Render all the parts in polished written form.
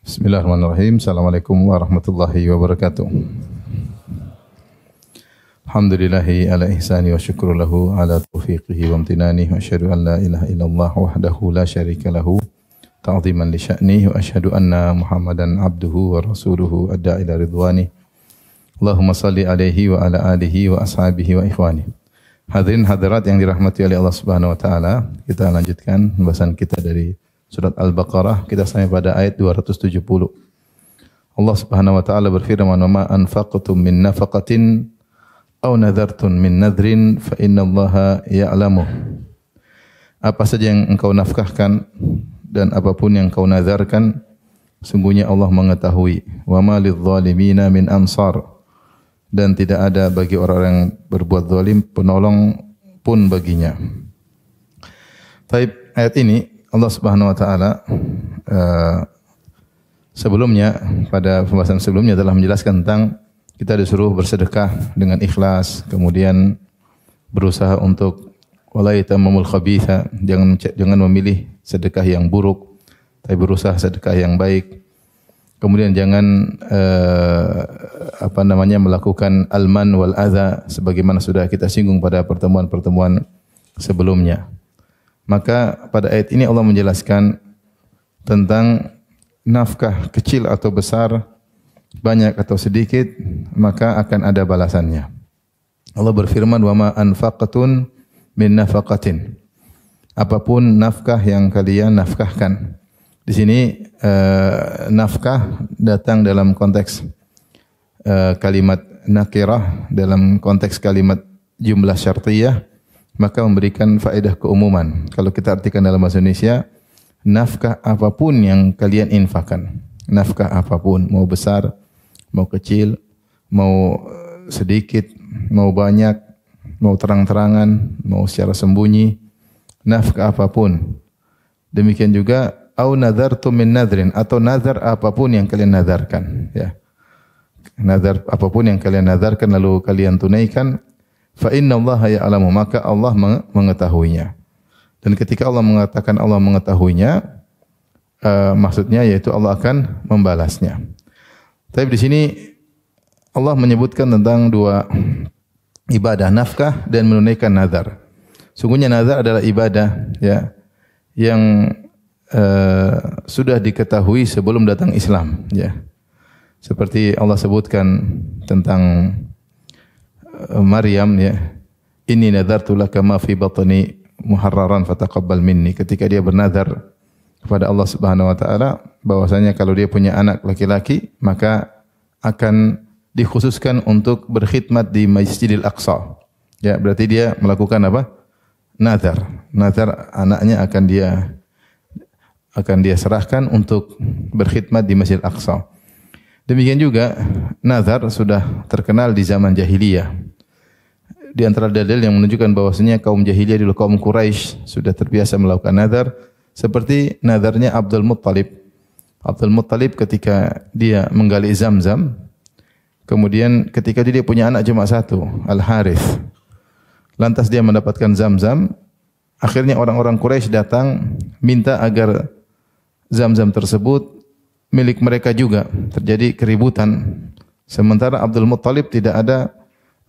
Bismillahirrahmanirrahim. Assalamualaikum warahmatullahi wabarakatuh. Alhamdulillahi ala ihsani wa syukru lahu ala taufiqihi wa amtinani wa asyhadu an la ilaha illallah wahdahu la syarika lahu ta'ziman li sya'ni wa asyhadu anna Muhammadan abduhu wa rasuluhu adda ila ridwani. Allahumma salli alaihi wa ala alihi wa ashabihi wa ikhwani. Hadirin hadirat yang dirahmati oleh Allah Subhanahu wa taala, kita lanjutkan pembahasan kita dari Surat Al-Baqarah, kita sampai pada ayat 270. Allah Subhanahu wa taala berfirman, "Wa ma anfaqtum min nafaqatin aw nadhartum min nadhrin fa innallaha ya'lamuh." Apa saja yang engkau nafkahkan dan apapun yang engkau nazarkan, sungguhnya Allah mengetahui. Wa ma lidh-dhalimina min ansar. Dan tidak ada bagi orang yang berbuat zalim penolong pun baginya. Taib, ayat ini Allah Subhanahu wa taala sebelumnya, pada pembahasan sebelumnya telah menjelaskan tentang kita disuruh bersedekah dengan ikhlas, kemudian berusaha untuk wala yatammamul khabitha, jangan memilih sedekah yang buruk, tapi berusaha sedekah yang baik. Kemudian jangan melakukan alman wal adza sebagaimana sudah kita singgung pada pertemuan-pertemuan sebelumnya. Maka pada ayat ini Allah menjelaskan tentang nafkah kecil atau besar, banyak atau sedikit, maka akan ada balasannya. Allah berfirman, "Wa ma anfaqatun min nafaqatin." Apapun nafkah yang kalian nafkahkan. Di sini nafkah datang dalam konteks kalimat nakirah, dalam konteks kalimat jumlah syartiyah, maka memberikan faedah keumuman. Kalau kita artikan dalam bahasa Indonesia, nafkah apapun yang kalian infakkan. Nafkah apapun, mau besar, mau kecil, mau sedikit, mau banyak, mau terang-terangan, mau secara sembunyi, nafkah apapun. Demikian juga au nadhartum min nadhrin, atau nazar apapun yang kalian nazarkan, ya. Nazar apapun yang kalian nazarkan lalu kalian tunaikan, fa innallaha ya'lamu, maka Allah mengetahuinya. Dan ketika Allah mengatakan Allah mengetahuinya, maksudnya yaitu Allah akan membalasnya. Tapi di sini Allah menyebutkan tentang dua ibadah, nafkah dan menunaikan nazar. Sungguhnya nazar adalah ibadah, ya, yang sudah diketahui sebelum datang Islam, ya. Seperti Allah sebutkan tentang Maryam, ya, inni nadartu laka ma fi batni muharraran fataqabbal minni. Ketika dia bernazar kepada Allah Subhanahu wa taala bahwasanya kalau dia punya anak laki-laki maka akan dikhususkan untuk berkhidmat di Masjidil Aqsa. Ya, berarti dia melakukan apa? Nazar. Nazar anaknya akan dia serahkan untuk berkhidmat di Masjidil Aqsa. Demikian juga nazar sudah terkenal di zaman jahiliyah. Di antara dalil yang menunjukkan bahwasanya kaum jahiliyah dulu, kaum Quraisy, sudah terbiasa melakukan nazar, seperti nazarnya Abdul Muttalib. Abdul Muttalib ketika dia menggali Zamzam, kemudian ketika dia punya anak cuma satu, Al-Harith. Lantas dia mendapatkan Zamzam, akhirnya orang-orang Quraisy datang minta agar Zamzam tersebut milik mereka juga. Terjadi keributan. Sementara Abdul Muttalib tidak ada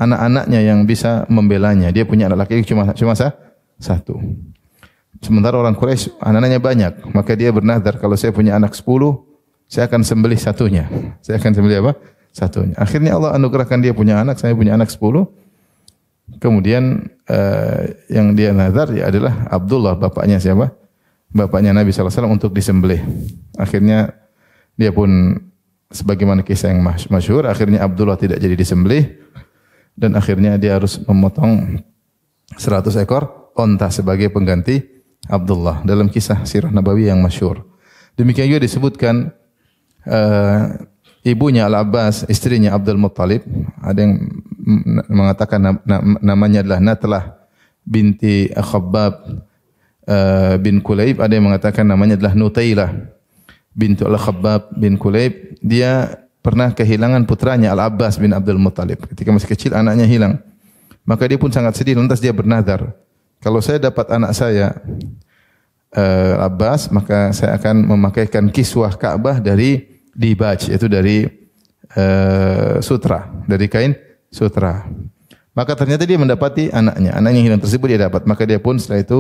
anak-anaknya yang bisa membelanya. Dia punya anak laki cuma satu. Sementara orang Quraisy anak-anaknya banyak. Maka dia bernazar, kalau saya punya anak 10, saya akan sembelih satunya. Saya akan sembelih apa? Satunya. Akhirnya Allah anugerahkan dia punya anak, saya punya anak 10. Kemudian yang dia nazar ya adalah Abdullah, bapaknya siapa? Bapaknya Nabi SAW untuk disembelih. Akhirnya dia pun sebagaimana kisah yang masyhur, akhirnya Abdullah tidak jadi disembelih dan akhirnya dia harus memotong 100 ekor onta sebagai pengganti Abdullah dalam kisah sirah Nabawi yang masyhur. Demikian juga disebutkan ibunya Al-Abbas, istrinya Abdul Muttalib, ada yang mengatakan namanya adalah Natlah binti Khabbab bin Kulayb, ada yang mengatakan namanya adalah Nutailah bintu Al-Khabbab bin Kulayb. Dia pernah kehilangan putranya Al-Abbas bin Abdul Muttalib. Ketika masih kecil anaknya hilang. Maka dia pun sangat sedih, lantas dia bernazar, kalau saya dapat anak saya Abbas, maka saya akan memakaikan kiswah Ka'bah dari dibaj, yaitu dari sutra, dari kain sutra. Maka ternyata dia mendapati anaknya yang hilang tersebut dia dapat. Maka dia pun setelah itu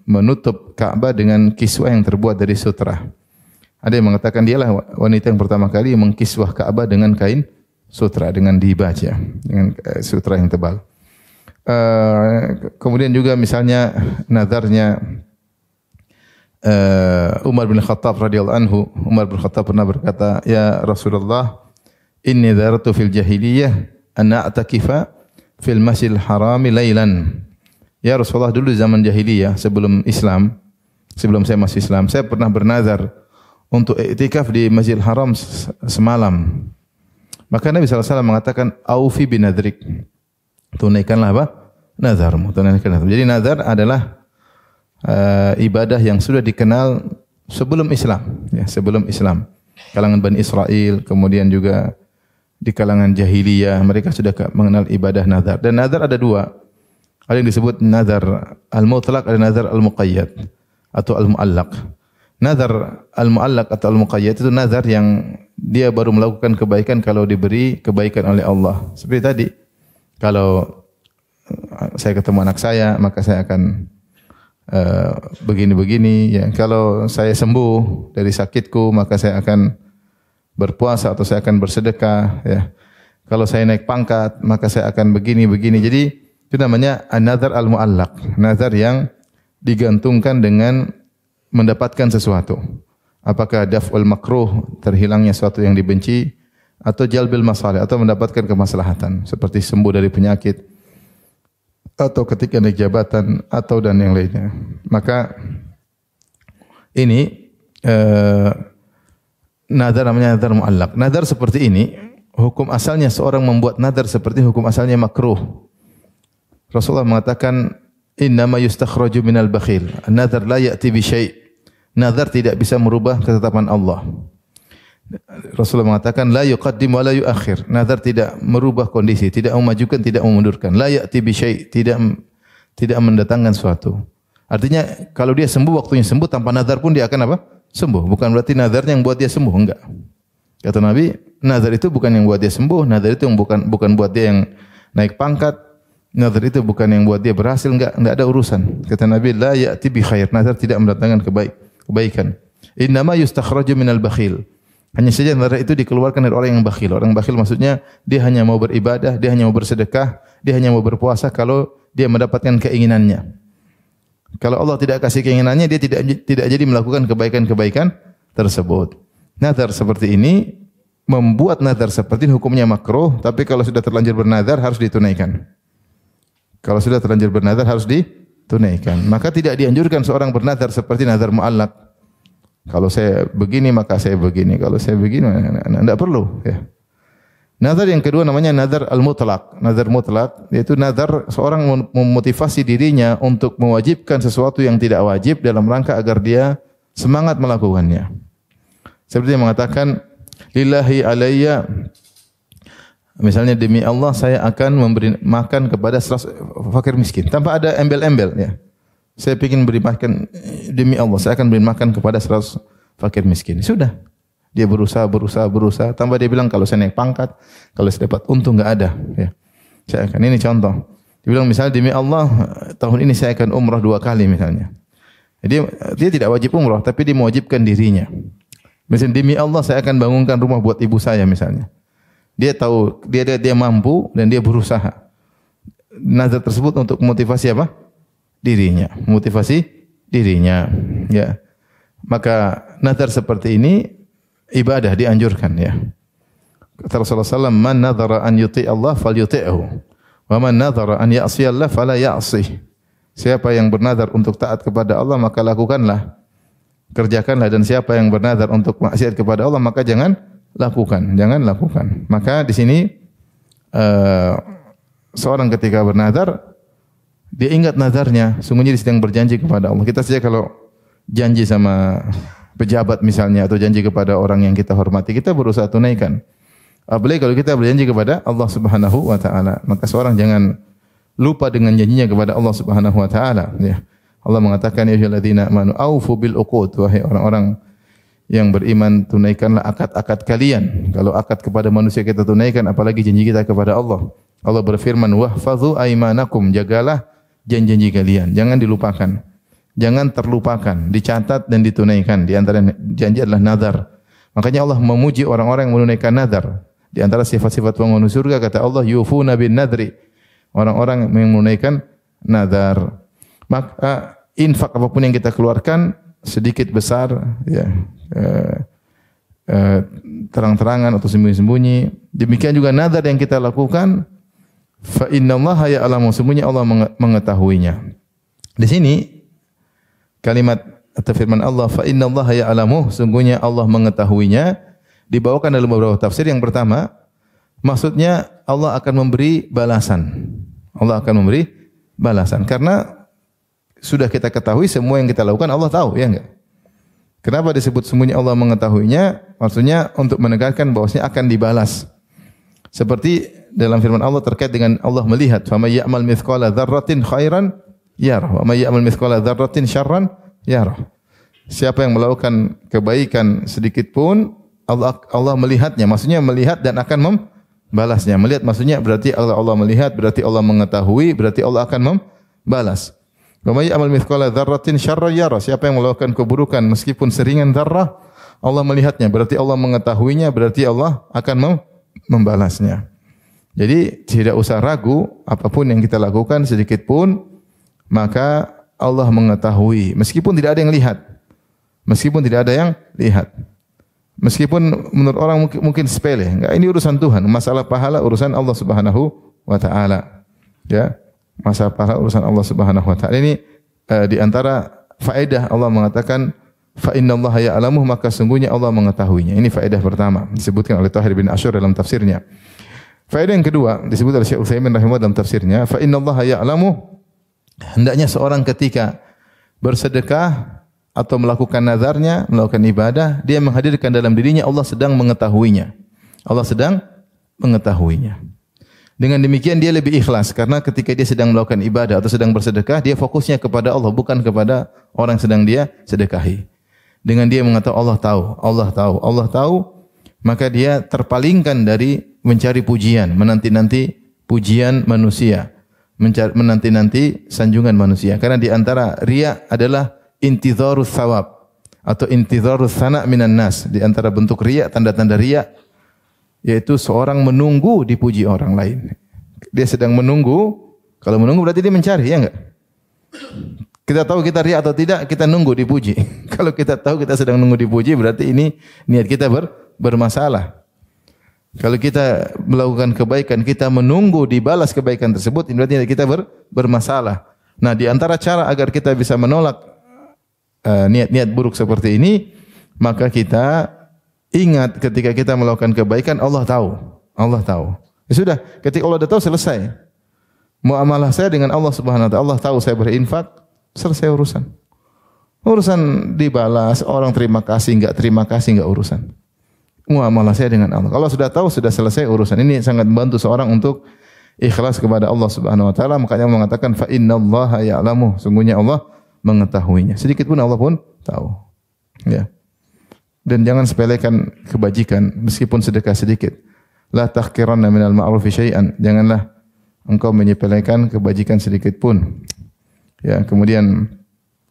menutup Ka'bah dengan kiswah yang terbuat dari sutra. Ada yang mengatakan dialah wanita yang pertama kali mengkiswah Ka'bah dengan kain sutra, dengan dibaj, ya, dengan sutra yang tebal. Kemudian juga misalnya nazarnya Umar bin Khattab radhiyallahu anhu. Umar bin Khattab pernah berkata, "Ya Rasulullah, inni dzartu fil jahiliyah an a'takifa fil masjidil harami lailan." Ya Rasulullah, dulu zaman jahiliyah sebelum Islam, sebelum saya masuk Islam, saya pernah bernazar untuk iktikaf di Masjidil Haram semalam. Maka Nabi SAW mengatakan, "Aufi binadrik." Tunaikanlah apa? Nazarmu. Tunaikan nazar. Jadi nazar adalah ibadah yang sudah dikenal sebelum Islam, ya, sebelum Islam. Kalangan Bani Israel, kemudian juga di kalangan jahiliyah, mereka sudah mengenal ibadah nazar. Dan nazar ada dua. Ada yang disebut nazar al-mutlaq, ada nazar al-muqayyad atau al-mu'allaq. Nazar al-mu'allaq atau al-muqayyad itu nazar yang dia baru melakukan kebaikan kalau diberi kebaikan oleh Allah. Seperti tadi, kalau saya ketemu anak saya, maka saya akan begini-begini, ya. Kalau saya sembuh dari sakitku, maka saya akan berpuasa atau saya akan bersedekah, ya. Kalau saya naik pangkat, maka saya akan begini-begini. Jadi itu namanya an-nazar al-mu'allaq, nazar yang digantungkan dengan mendapatkan sesuatu. Apakah daf'ul makruh, terhilangnya sesuatu yang dibenci, atau jalbil masalih, atau mendapatkan kemaslahatan seperti sembuh dari penyakit, atau ketika naik jabatan, atau dan yang lainnya. Maka ini nazar namanya nazar mu'allaq. Nazar seperti ini, hukum asalnya seorang membuat nazar seperti hukum asalnya makruh. Rasulullah mengatakan, "Innama yustakhraju minal bakhil." Nazar la ya'ti bi syai'. Nazar tidak bisa merubah ketetapan Allah. Rasulullah mengatakan, "La yuqaddim wa la yuakhir." Nazar tidak merubah kondisi, tidak memajukan, tidak memundurkan. La ya'ti bi syai', tidak mendatangkan sesuatu. Artinya kalau dia sembuh, waktunya sembuh, tanpa nazar pun dia akan apa? Sembuh. Bukan berarti nazarnya yang buat dia sembuh, enggak. Kata Nabi, nazar itu bukan yang buat dia sembuh, nazar itu yang bukan buat dia yang naik pangkat. Nazar itu bukan yang buat dia berhasil, enggak ada urusan. Kata Nabi, la ya'ti bi khair. Nazar tidak mendatangkan kebaikan. Innama yustakhraju minal bakhil. Hanya saja nazar itu dikeluarkan dari orang yang bakhil. Orang bakhil maksudnya dia hanya mau beribadah, dia hanya mau bersedekah, dia hanya mau berpuasa kalau dia mendapatkan keinginannya. Kalau Allah tidak kasih keinginannya, dia tidak jadi melakukan kebaikan-kebaikan tersebut. Nazar seperti ini, membuat nazar seperti ini hukumnya makruh, tapi kalau sudah terlanjur bernazar harus ditunaikan. Kalau sudah terlanjur bernazar harus ditunaikan. Maka tidak dianjurkan seorang bernazar seperti nazar mu'allaq. Kalau saya begini maka saya begini. Kalau saya begini tidak perlu, ya. Nazar yang kedua namanya nazar al-mutlaq. Nazar mutlaq yaitu nazar seorang memotivasi dirinya untuk mewajibkan sesuatu yang tidak wajib dalam rangka agar dia semangat melakukannya. Seperti yang mengatakan, "Lillahi alayya." Misalnya, demi Allah saya akan memberi makan kepada 100 fakir miskin, tanpa ada embel-embel, ya. Saya ingin beri makan demi Allah, saya akan beri makan kepada 100 fakir miskin. Sudah. Dia berusaha, tanpa dia bilang kalau saya naik pangkat, kalau saya dapat untung, enggak ada, ya. Saya akan, ini contoh. Dia bilang misalnya, demi Allah tahun ini saya akan umrah 2 kali misalnya. Dia tidak wajib umrah, tapi dia mewajibkan dirinya. Misalnya, demi Allah saya akan bangunkan rumah buat ibu saya misalnya. Dia tahu dia mampu dan dia berusaha. Nazar tersebut untuk motivasi apa? Dirinya, motivasi dirinya, ya. Maka nazar seperti ini ibadah, dianjurkan, ya. Kata Rasulullah SAW, "Man nadhara an yuti' Allah falyuti'hu, wa man nadhara an ya'si Allah fala ya'sih." Siapa yang bernazar untuk taat kepada Allah maka lakukanlah, kerjakanlah, dan siapa yang bernazar untuk maksiat kepada Allah maka jangan lakukan. Maka di sini seorang ketika bernazar, dia ingat nazarnya, sungguhnya dia sedang berjanji kepada Allah. Kita saja kalau janji sama pejabat misalnya, atau janji kepada orang yang kita hormati, kita berusaha tunaikan. Apalagi kalau kita berjanji kepada Allah Subhanahu wa taala, maka seorang jangan lupa dengan janjinya kepada Allah Subhanahu wa taala, ya. Allah mengatakan ya ayyuhalladzina amanu aufu bil uqud, wahai orang-orang yang beriman tunaikanlah akad-akad kalian. Kalau akad kepada manusia kita tunaikan, apalagi janji kita kepada Allah. Allah berfirman wahfazu aimanakum, jagalah janji-janji kalian, jangan dilupakan. Jangan terlupakan, dicatat dan ditunaikan. Di antara janji adalah nazar. Makanya Allah memuji orang-orang yang menunaikan nazar. Di antara sifat-sifat penghuni surga kata Allah yufuna bin nadri. Orang-orang yang menunaikan nazar. Maka infak apapun yang kita keluarkan sedikit besar ya terang-terangan atau sembunyi-sembunyi, demikian juga nazar yang kita lakukan fa innallaha ya'lamu, sesungguhnya Allah mengetahuinya. Di sini kalimat atau firman Allah fa innallaha ya'lamu, sesungguhnya Allah mengetahuinya, dibawakan dalam beberapa tafsir. Yang pertama, maksudnya Allah akan memberi balasan. Allah akan memberi balasan karena sudah kita ketahui semua yang kita lakukan Allah tahu, ya enggak? Kenapa disebut sembunyi Allah mengetahuinya? Maksudnya untuk menegaskan bahwasanya akan dibalas. Seperti dalam firman Allah terkait dengan Allah melihat, "Faman ya'mal mithqala dzarratin khairan yarah, wa may ya'mal mithqala dzarratin syarran yarah." Siapa yang melakukan kebaikan sedikit pun Allah melihatnya, maksudnya melihat dan akan membalasnya. Melihat maksudnya berarti Allah melihat, berarti Allah mengetahui, berarti Allah akan membalas. Wa may ya'mal mithqala dzarratin syarran yarah. Siapa yang melakukan keburukan meskipun seringan dzarrah, Allah melihatnya, berarti Allah mengetahuinya, berarti Allah akan membalasnya. Jadi tidak usah ragu, apapun yang kita lakukan sedikit pun maka Allah mengetahui meskipun tidak ada yang lihat. Meskipun tidak ada yang lihat. Meskipun menurut orang mungkin sepele, enggak, ini urusan Tuhan. Masalah pahala urusan Allah Subhanahu wa taala. Ya. Masalah pahala urusan Allah Subhanahu wa taala. Ini di antara faedah Allah mengatakan fa innallaha ya'lamu, maka sungguhnya Allah mengetahuinya. Ini faedah pertama disebutkan oleh Tahir bin Asyur dalam tafsirnya. Faedah yang kedua disebut oleh Syekh Utsaimin rahimahullah dalam tafsirnya, fa innallaha ya'lamu, hendaknya seorang ketika bersedekah atau melakukan nazarnya, melakukan ibadah, dia menghadirkan dalam dirinya Allah sedang mengetahuinya. Allah sedang mengetahuinya. Dengan demikian dia lebih ikhlas karena ketika dia sedang melakukan ibadah atau sedang bersedekah, dia fokusnya kepada Allah, bukan kepada orang yang sedang dia sedekahi. Dengan dia mengatakan Allah tahu, Allah tahu, Allah tahu, maka dia terpalingkan dari mencari pujian, menanti-nanti pujian manusia, menanti-nanti sanjungan manusia. Karena di antara riya adalah intizarus thawab atau intizarus sana minan nas. Di antara bentuk riya, tanda-tanda riya, yaitu seorang menunggu dipuji orang lain. Dia sedang menunggu, kalau menunggu berarti dia mencari, ya enggak? Kita tahu kita riya atau tidak, kita nunggu dipuji. Kalau kita tahu kita sedang nunggu dipuji, berarti ini niat kita bermasalah. Kalau kita melakukan kebaikan, kita menunggu dibalas kebaikan tersebut, ini berarti niat kita bermasalah. Nah, di antara cara agar kita bisa menolak niat-niat buruk seperti ini, maka kita ingat ketika kita melakukan kebaikan, Allah tahu. Allah tahu. Ya sudah, ketika Allah sudah tahu, selesai. Muamalah saya dengan Allah Subhanahu wa taala, Allah tahu saya berinfak, selesai urusan. Urusan dibalas, orang terima kasih enggak urusan. Muamalah saya dengan Allah. Kalau sudah tahu, sudah selesai urusan. Ini sangat membantu seorang untuk ikhlas kepada Allah Subhanahu wa taala. Makanya Allah mengatakan fa innallaha ya'lamu, sungguhnya Allah mengetahuinya. Sedikit pun Allah pun tahu. Ya. Dan jangan sepelekan kebajikan meskipun sedekah sedikit. La tahqiranna minal ma'rufi syai'an. Janganlah engkau menyepelekan kebajikan sedikit pun. Ya, kemudian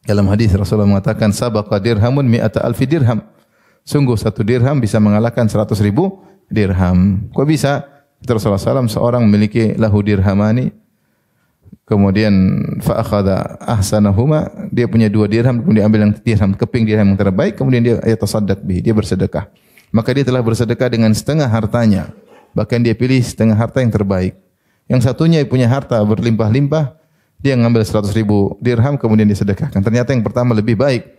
dalam hadis Rasulullah mengatakan sabaqa dirhamun mi'ata alfi dirham. Sungguh 1 dirham bisa mengalahkan 100.000 dirham. Kok bisa? Rasulullah SAW seorang memiliki lahu dirhamani. Kemudian fa akhadha ahsanahuma, dia punya 2 dirham, kemudian diambil yang dirham, keping dirham yang terbaik, kemudian dia yatasaddaq bihi, dia bersedekah. Maka dia telah bersedekah dengan setengah hartanya. Bahkan dia pilih setengah harta yang terbaik. Yang satunya punya harta berlimpah-limpah, dia ngambil 100.000 dirham kemudian disedekahkan. Ternyata yang pertama lebih baik.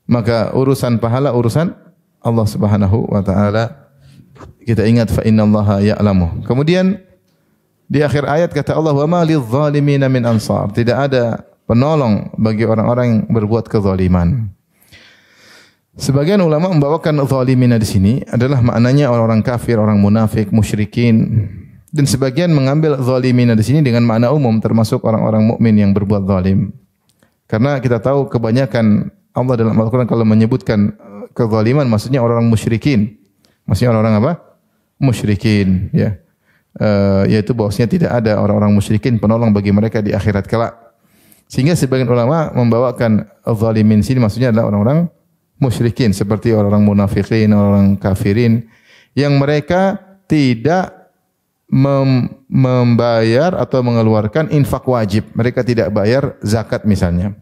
Maka urusan pahala urusan Allah Subhanahu wa taala. Kita ingat fa innallaha ya'lamu. Kemudian di akhir ayat kata Allah, "Wa ma lidh-dhalimina min ansar." Tidak ada penolong bagi orang-orang yang berbuat kezaliman. Sebagian ulama membawakan zalimina di sini adalah maknanya orang-orang kafir, orang munafik, musyrikin. Dan Dan sebagian mengambil zalimina di sini dengan makna umum termasuk orang-orang mukmin yang berbuat zalim. Karena kita tahu kebanyakan Allah dalam Al-Quran kalau menyebutkan kezaliman maksudnya orang-orang musyrikin. Maksudnya orang-orang apa? Musyrikin, ya. Yaitu bahwasanya tidak ada orang-orang musyrikin penolong bagi mereka di akhirat kelak. Sehingga sebagian ulama membawakan zalimin sini maksudnya adalah orang-orang musyrikin seperti orang-orang munafikin, orang kafirin yang mereka tidak membayar atau mengeluarkan infak wajib. Mereka tidak bayar zakat misalnya.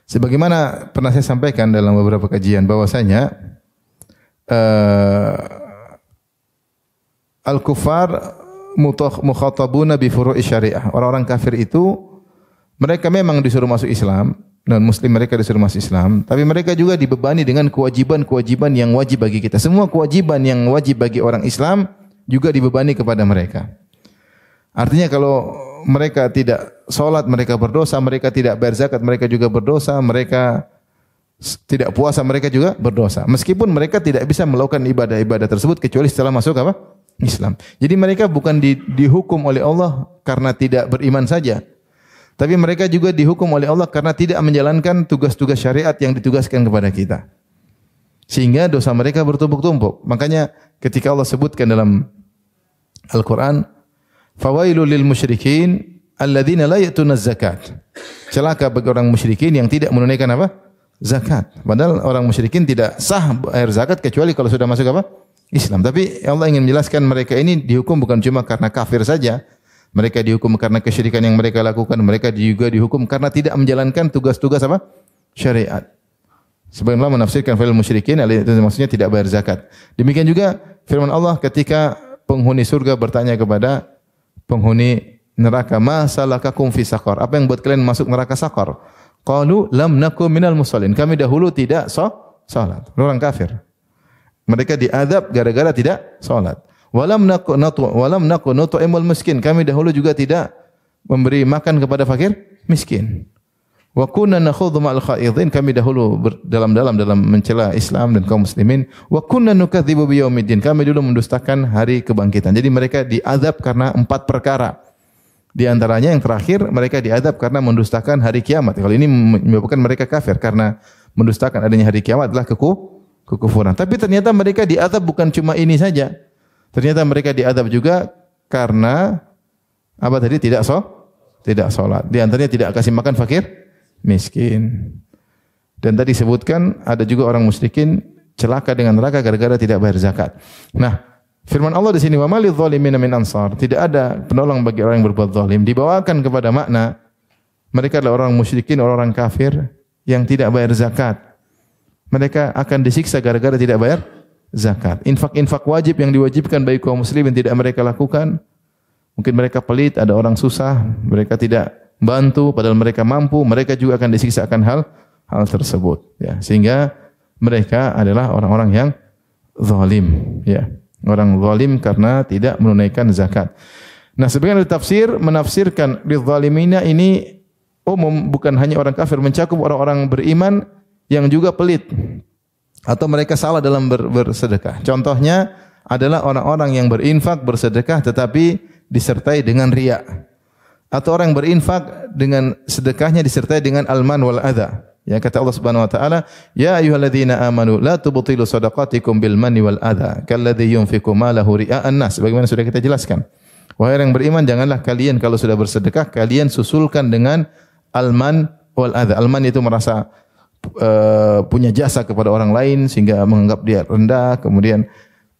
Sebagaimana pernah saya sampaikan dalam beberapa kajian bahwasanya al-kuffar mukhatabuna bi furu'i syariah. Orang-orang kafir itu mereka memang disuruh masuk Islam dan muslim mereka disuruh masuk Islam, tapi mereka juga dibebani dengan kewajiban-kewajiban yang wajib bagi kita. Semua kewajiban yang wajib bagi orang Islam juga dibebani kepada mereka. Artinya kalau mereka tidak salat mereka berdosa, mereka tidak bayar zakat mereka juga berdosa, mereka tidak puasa mereka juga berdosa. Meskipun mereka tidak bisa melakukan ibadah-ibadah tersebut kecuali setelah masuk apa? Islam. Jadi mereka bukan dihukum oleh Allah karena tidak beriman saja. Tapi mereka juga dihukum oleh Allah karena tidak menjalankan tugas-tugas syariat yang ditugaskan kepada kita. Sehingga dosa mereka bertumpuk-tumpuk. Makanya ketika Allah sebutkan dalam Al-Quran, fawailul lil musyrikin alladzina la ya'tuna zakat. Celaka bagi orang musyrikin yang tidak menunaikan apa? Zakat. Padahal orang musyrikin tidak sah bayar zakat kecuali kalau sudah masuk apa? Islam. Tapi Allah ingin menjelaskan mereka ini dihukum bukan cuma karena kafir saja. Mereka dihukum karena kesyirikan yang mereka lakukan. Mereka juga dihukum karena tidak menjalankan tugas-tugas apa? Syariat. Sebagian ulama menafsirkan fa'il musyrikin itu maksudnya tidak bayar zakat. Demikian juga firman Allah ketika penghuni surga bertanya kepada penghuni neraka, "Ma salakakum fi saqar?" Apa yang buat kalian masuk neraka saqar? Qalu lam nakum minal musallin. Kami dahulu tidak salat. Orang kafir. Mereka diadab gara-gara tidak salat. Walam naku nut'imul miskin. Kami dahulu juga tidak memberi makan kepada fakir miskin. Wa kunna nakhudhu ma'al khaidin. Kami dahulu dalam mencela Islam dan kaum muslimin. Wa kunna nukadzibu biyaumiddin. Kami dulu mendustakan hari kebangkitan. Jadi mereka diadab karena 4 perkara. Di antaranya yang terakhir mereka diadab karena mendustakan hari kiamat. Kalau ini menyebabkan mereka kafir karena mendustakan adanya hari kiamat adalah kekufuran. Tapi ternyata mereka diadab bukan cuma ini saja. Ternyata mereka diadab juga karena apa tadi? Tidak salat. Di antaranya tidak kasih makan fakir miskin. Dan tadi disebutkan ada juga orang musyrikin celaka dengan neraka gara-gara tidak bayar zakat. Nah, firman Allah di sini wa malil zalimin min ansar. Tidak ada penolong bagi orang yang berbuat zalim. Dibawakan kepada makna mereka adalah orang musyrikin, orang kafir yang tidak bayar zakat. Mereka akan disiksa gara-gara tidak bayar zakat. Infak-infak wajib yang diwajibkan bagi kaum muslimin tidak mereka lakukan. Mungkin mereka pelit, ada orang susah, mereka tidak bantu padahal mereka mampu, mereka juga akan disiksa akan hal tersebut, ya. Sehingga mereka adalah orang-orang yang zalim, ya. Orang zalim karena tidak menunaikan zakat. Nah, sebagian dari tafsir menafsirkan lidzalimina ini umum, bukan hanya orang kafir, mencakup orang-orang beriman yang juga pelit atau mereka salah dalam bersedekah. Contohnya adalah orang-orang yang berinfak bersedekah tetapi disertai dengan riya. Atau orang yang berinfak dengan sedekahnya disertai dengan alman wal adha. Ya, kata Allah Subhanahu wa taala, "Ya ayyuhalladzina amanu la tubtilu shadaqatikum bil manni wal adha kalladzi yunfiqu malahu ria'an nas." Bagaimana sudah kita jelaskan. Wahai orang yang beriman, janganlah kalian kalau sudah bersedekah kalian susulkan dengan alman wal adha. Alman itu merasa punya jasa kepada orang lain sehingga menganggap dia rendah. Kemudian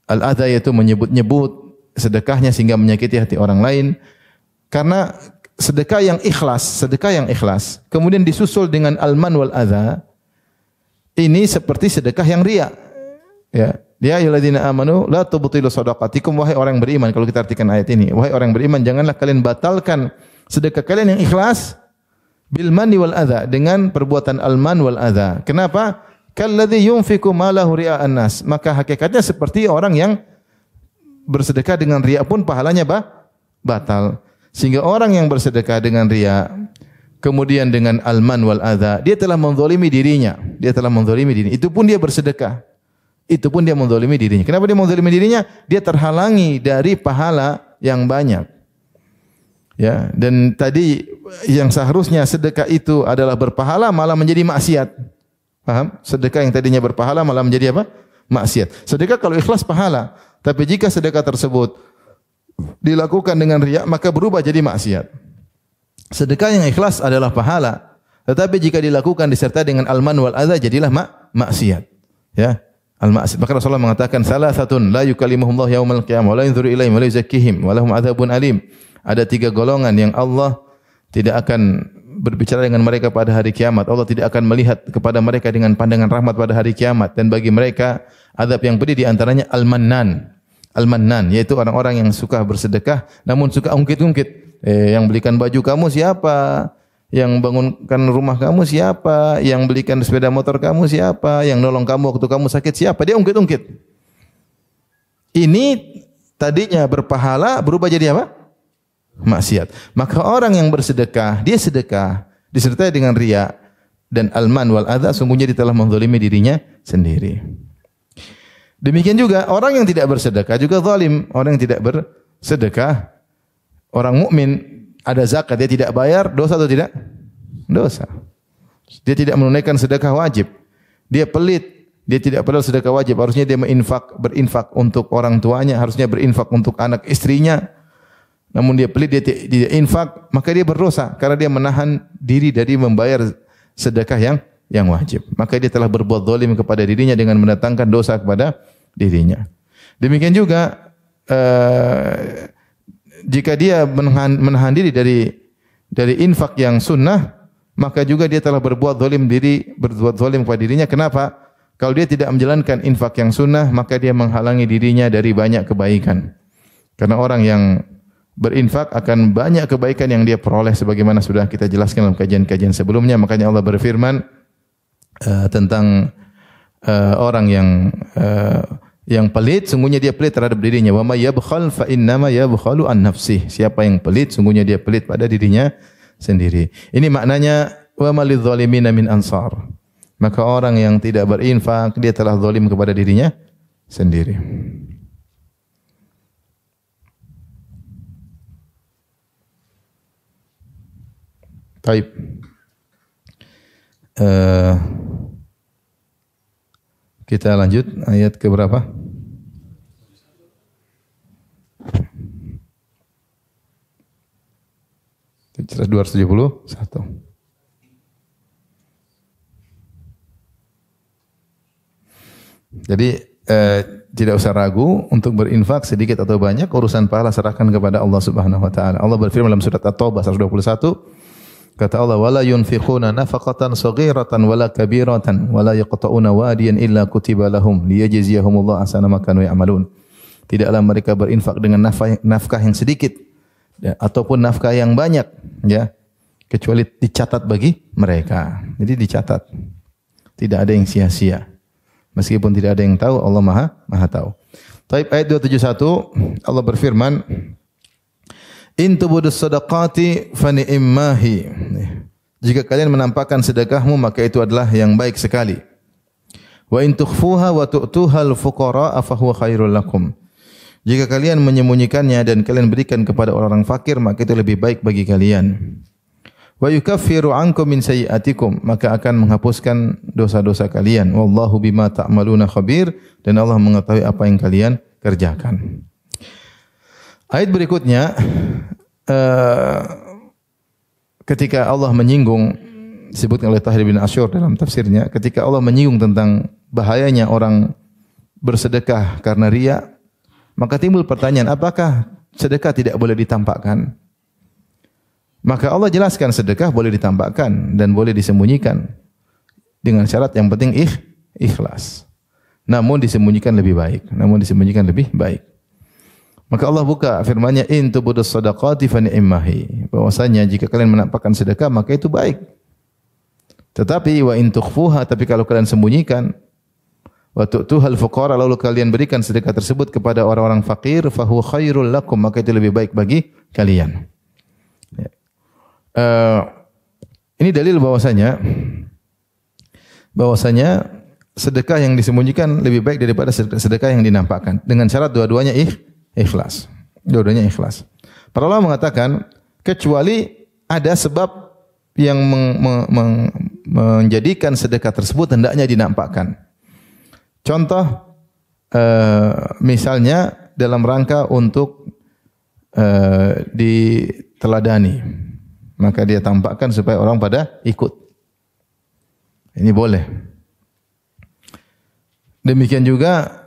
al-adha yaitu menyebut-nyebut sedekahnya sehingga menyakiti hati orang lain. Karena sedekah yang ikhlas, kemudian disusul dengan alman wal adha, ini seperti sedekah yang riya. Ya, ya ayyuhalladzina amanu la tubtilu shadaqatikum, wahai orang yang beriman. Kalau kita artikan ayat ini, wahai orang yang beriman, janganlah kalian batalkan sedekah kalian yang ikhlas bil manni wal adha, dengan perbuatan alman wal adha. Kenapa? Kalladzi yunfiqu malahu ria'an nas. Maka hakikatnya seperti orang yang bersedekah dengan riya pun pahalanya batal. Sehingga orang yang bersedekah dengan riya kemudian dengan alman wal adha, dia telah menzalimi dirinya. Itu pun dia bersedekah. Itu pun dia menzalimi dirinya. Kenapa dia menzalimi dirinya? Dia terhalangi dari pahala yang banyak. Ya, dan tadi yang seharusnya sedekah itu adalah berpahala malah menjadi maksiat. Paham? Sedekah yang tadinya berpahala malah menjadi apa? Maksiat. Sedekah kalau ikhlas pahala, tapi jika sedekah tersebut dilakukan dengan riya maka berubah jadi maksiat. Sedekah yang ikhlas adalah pahala, tetapi jika dilakukan disertai dengan al-man wal adza jadilah maksiat. Ya. Al-maksiat. Maka Rasulullah mengatakan salasatun la yukallimuhumullah yaumal qiyamah wa la yanzuru ilaihim wa la yuzakkihim wa lahum adzabun alim. Ada 3 golongan yang Allah tidak akan berbicara dengan mereka pada hari kiamat. Allah tidak akan melihat kepada mereka dengan pandangan rahmat pada hari kiamat, dan bagi mereka azab yang pedih, di antaranya al-mannan. Al-mannan yaitu orang-orang yang suka bersedekah namun suka ungkit-ungkit. Yang belikan baju kamu siapa? Yang bangunkan rumah kamu siapa? Yang belikan sepeda motor kamu siapa? Yang nolong kamu waktu kamu sakit siapa? Dia ungkit-ungkit. Ini tadinya berpahala berubah jadi apa? Maksiat. Maka orang yang bersedekah, dia sedekah disertai dengan riya dan al-man wal adza, sungguhnya dia telah menzalimi dirinya sendiri. Demikian juga orang yang tidak bersedekah juga zalim. Orang yang tidak bersedekah, orang mukmin ada zakat dia tidak bayar, dosa atau tidak? Dosa. Dia tidak menunaikan sedekah wajib. Dia pelit, dia tidak perlu sedekah wajib. Harusnya dia berinfak untuk orang tuanya, harusnya berinfak untuk anak istrinya. Namun dia pelit, dia tidak infak, maka dia berdosa karena dia menahan diri dari membayar sedekah yang wajib. Maka dia telah berbuat zalim kepada dirinya dengan mendatangkan dosa kepada dirinya. Demikian juga jika dia menahan diri dari infak yang sunnah, maka juga dia telah berbuat zalim kepada dirinya. Kenapa? Kalau dia tidak menjalankan infak yang sunnah, maka dia menghalangi dirinya dari banyak kebaikan. Karena orang yang berinfak akan banyak kebaikan yang dia peroleh, sebagaimana sudah kita jelaskan dalam kajian-kajian sebelumnya. Makanya Allah berfirman tentang orang yang pelit, sungguhnya dia pelit terhadap dirinya. Wa may yabkhal fa innama yabkhalu an nafsihi. Siapa yang pelit, sungguhnya dia pelit pada dirinya sendiri. Ini maknanya wa malidh zalimina min ansar. Maka orang yang tidak berinfak, dia telah zalim kepada dirinya sendiri. Baik. Kita lanjut ayat ke berapa? Cerdas 271. Jadi tidak usah ragu untuk berinfak sedikit atau banyak, urusan pahala serahkan kepada Allah Subhanahu wa taala. Allah berfirman dalam surat At-Taubah 121, kata Allah, wala yunfiquna nafaqatan saghiratan wala kabiratan wala yaqta'una wadiyan illa kutiba lahum liyajziyahumullahu ahsana ma kanu ya'malun. Tidaklah mereka berinfak dengan nafkah yang sedikit ataupun nafkah yang banyak, ya, kecuali dicatat bagi mereka. Jadi dicatat. Tidak ada yang sia-sia. Meskipun tidak ada yang tahu, Allah Maha tahu. Taib ayat 271 Allah berfirman, in tubudus sadaqati fa ni'mahi. Jika kalian menampakkan sedekahmu maka itu adalah yang baik sekali. Wa in tukhfuha wa tu'tuhal fuqara fa huwa khairul lakum. Jika kalian menyembunyikannya dan kalian berikan kepada orang-orang fakir maka itu lebih baik bagi kalian. Wa yukaffiru ankum min sayyi'atikum, maka akan menghapuskan dosa-dosa kalian. Wallahu bima ta'maluna khabir, dan Allah mengetahui apa yang kalian kerjakan. Ayat berikutnya ketika Allah menyinggung, disebutkan oleh Tahir bin Asyur dalam tafsirnya, ketika Allah menyinggung tentang bahayanya orang bersedekah karena riya, maka timbul pertanyaan, apakah sedekah tidak boleh ditampakkan? Maka Allah jelaskan sedekah boleh ditampakkan dan boleh disembunyikan dengan syarat yang penting ikhlas. Namun disembunyikan lebih baik. Maka Allah buka firman-Nya, in tubudus shadaqati fa ni'mahi. Bahwasanya jika kalian menampakkan sedekah maka itu baik. Tetapi wa in tukhfuha, tapi kalau kalian sembunyikan, wa tu'tuhal fuqara, lalu kalian berikan sedekah tersebut kepada orang-orang fakir, fa huwa khairul lakum, maka itu lebih baik bagi kalian. Ini dalil bahwasanya sedekah yang disembunyikan lebih baik daripada sedekah yang dinampakkan, dengan syarat dua-duanya ikhlas. Dua-duanya ikhlas. Para ulama mengatakan kecuali ada sebab yang menjadikan sedekah tersebut hendaknya dinampakkan. Contoh misalnya dalam rangka untuk diteladani, maka dia tampakkan supaya orang pada ikut. Ini boleh. Demikian juga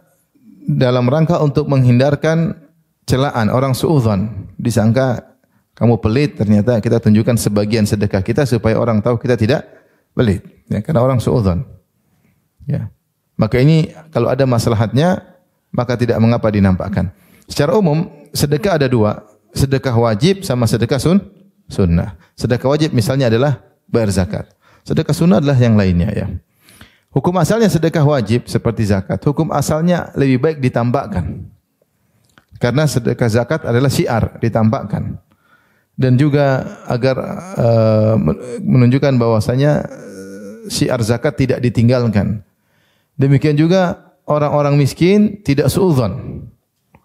dalam rangka untuk menghindarkan celaan orang suudzon, disangka kamu pelit, ternyata kita tunjukkan sebagian sedekah kita supaya orang tahu kita tidak pelit, ya, karena orang suudzon. Ya. Maka ini kalau ada maslahatnya maka tidak mengapa dinampakkan. Secara umum sedekah ada dua, sedekah wajib sama sedekah sunnah. Sedekah wajib misalnya adalah bayar zakat. Sedekah sunnah adalah yang lainnya, ya. Hukum asalnya sedekah wajib seperti zakat. Hukum asalnya lebih baik ditampakkan. Karena sedekah zakat adalah syiar, ditampakkan. Dan juga agar menunjukkan bahwasanya syiar zakat tidak ditinggalkan. Demikian juga orang-orang miskin tidak suudzon.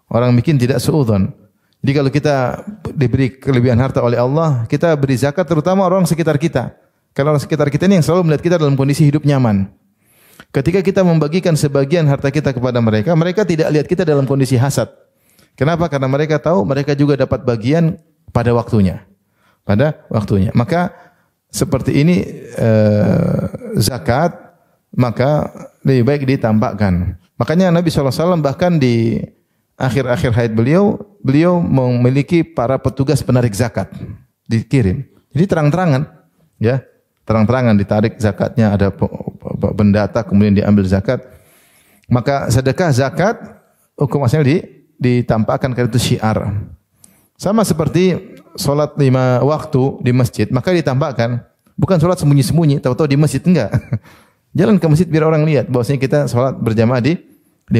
Orang miskin tidak suudzon. Jadi kalau kita diberi kelebihan harta oleh Allah, kita beri zakat terutama orang sekitar kita. Karena orang sekitar kita ini yang selalu melihat kita dalam kondisi hidup nyaman. Ketika kita membagikan sebagian harta kita kepada mereka, mereka tidak lihat kita dalam kondisi hasad. Kenapa? Karena mereka tahu mereka juga dapat bagian pada waktunya. Pada waktunya. Maka seperti ini zakat, maka lebih baik ditampakkan. Makanya Nabi SAW bahkan di akhir-akhir hayat beliau memiliki para petugas penarik zakat. Dikirim. Jadi terang-terangan. Ya, terang-terangan ditarik zakatnya, ada pendata kemudian diambil zakat. Maka sedekah zakat hukum asalnya ditampakkan karena itu syiar. Sama seperti salat 5 waktu di masjid, maka ditampakkan. Bukan salat sembunyi-sembunyi, tahu-tahu di masjid, enggak. Jalan ke masjid biar orang lihat bahwasanya kita salat berjamaah di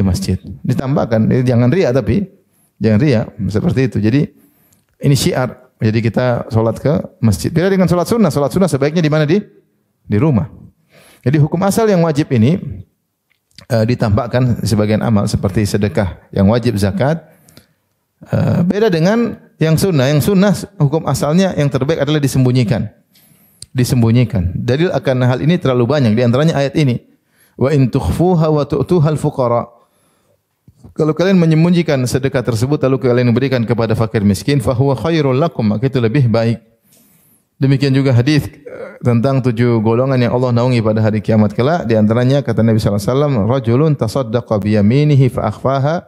masjid. Ditampakkan, jangan riya, tapi jangan riya seperti itu. Jadi ini syiar. Jadi kita salat ke masjid. Beda dengan salat sunnah. Salat sunnah sebaiknya di mana? Di rumah. Jadi hukum asal yang wajib ini ditampakkan sebagian amal seperti sedekah yang wajib, zakat. Beda dengan yang sunnah. Yang sunnah hukum asalnya yang terbaik adalah disembunyikan. Disembunyikan. Dalil akan hal ini terlalu banyak. Di antaranya ayat ini. Wa in tukhfuha wa tu'tuhal fuqara. Kalau kalian menyembunyikan sedekah tersebut lalu kalian berikan kepada fakir miskin, fa huwa khairul lakum, maka itu lebih baik. Demikian juga hadis tentang 7 golongan yang Allah naungi pada hari kiamat kelak. Di antaranya kata Nabi sallallahu alaihi wasallam, rajulun tasaddaqa bi yaminihi fa akhfaha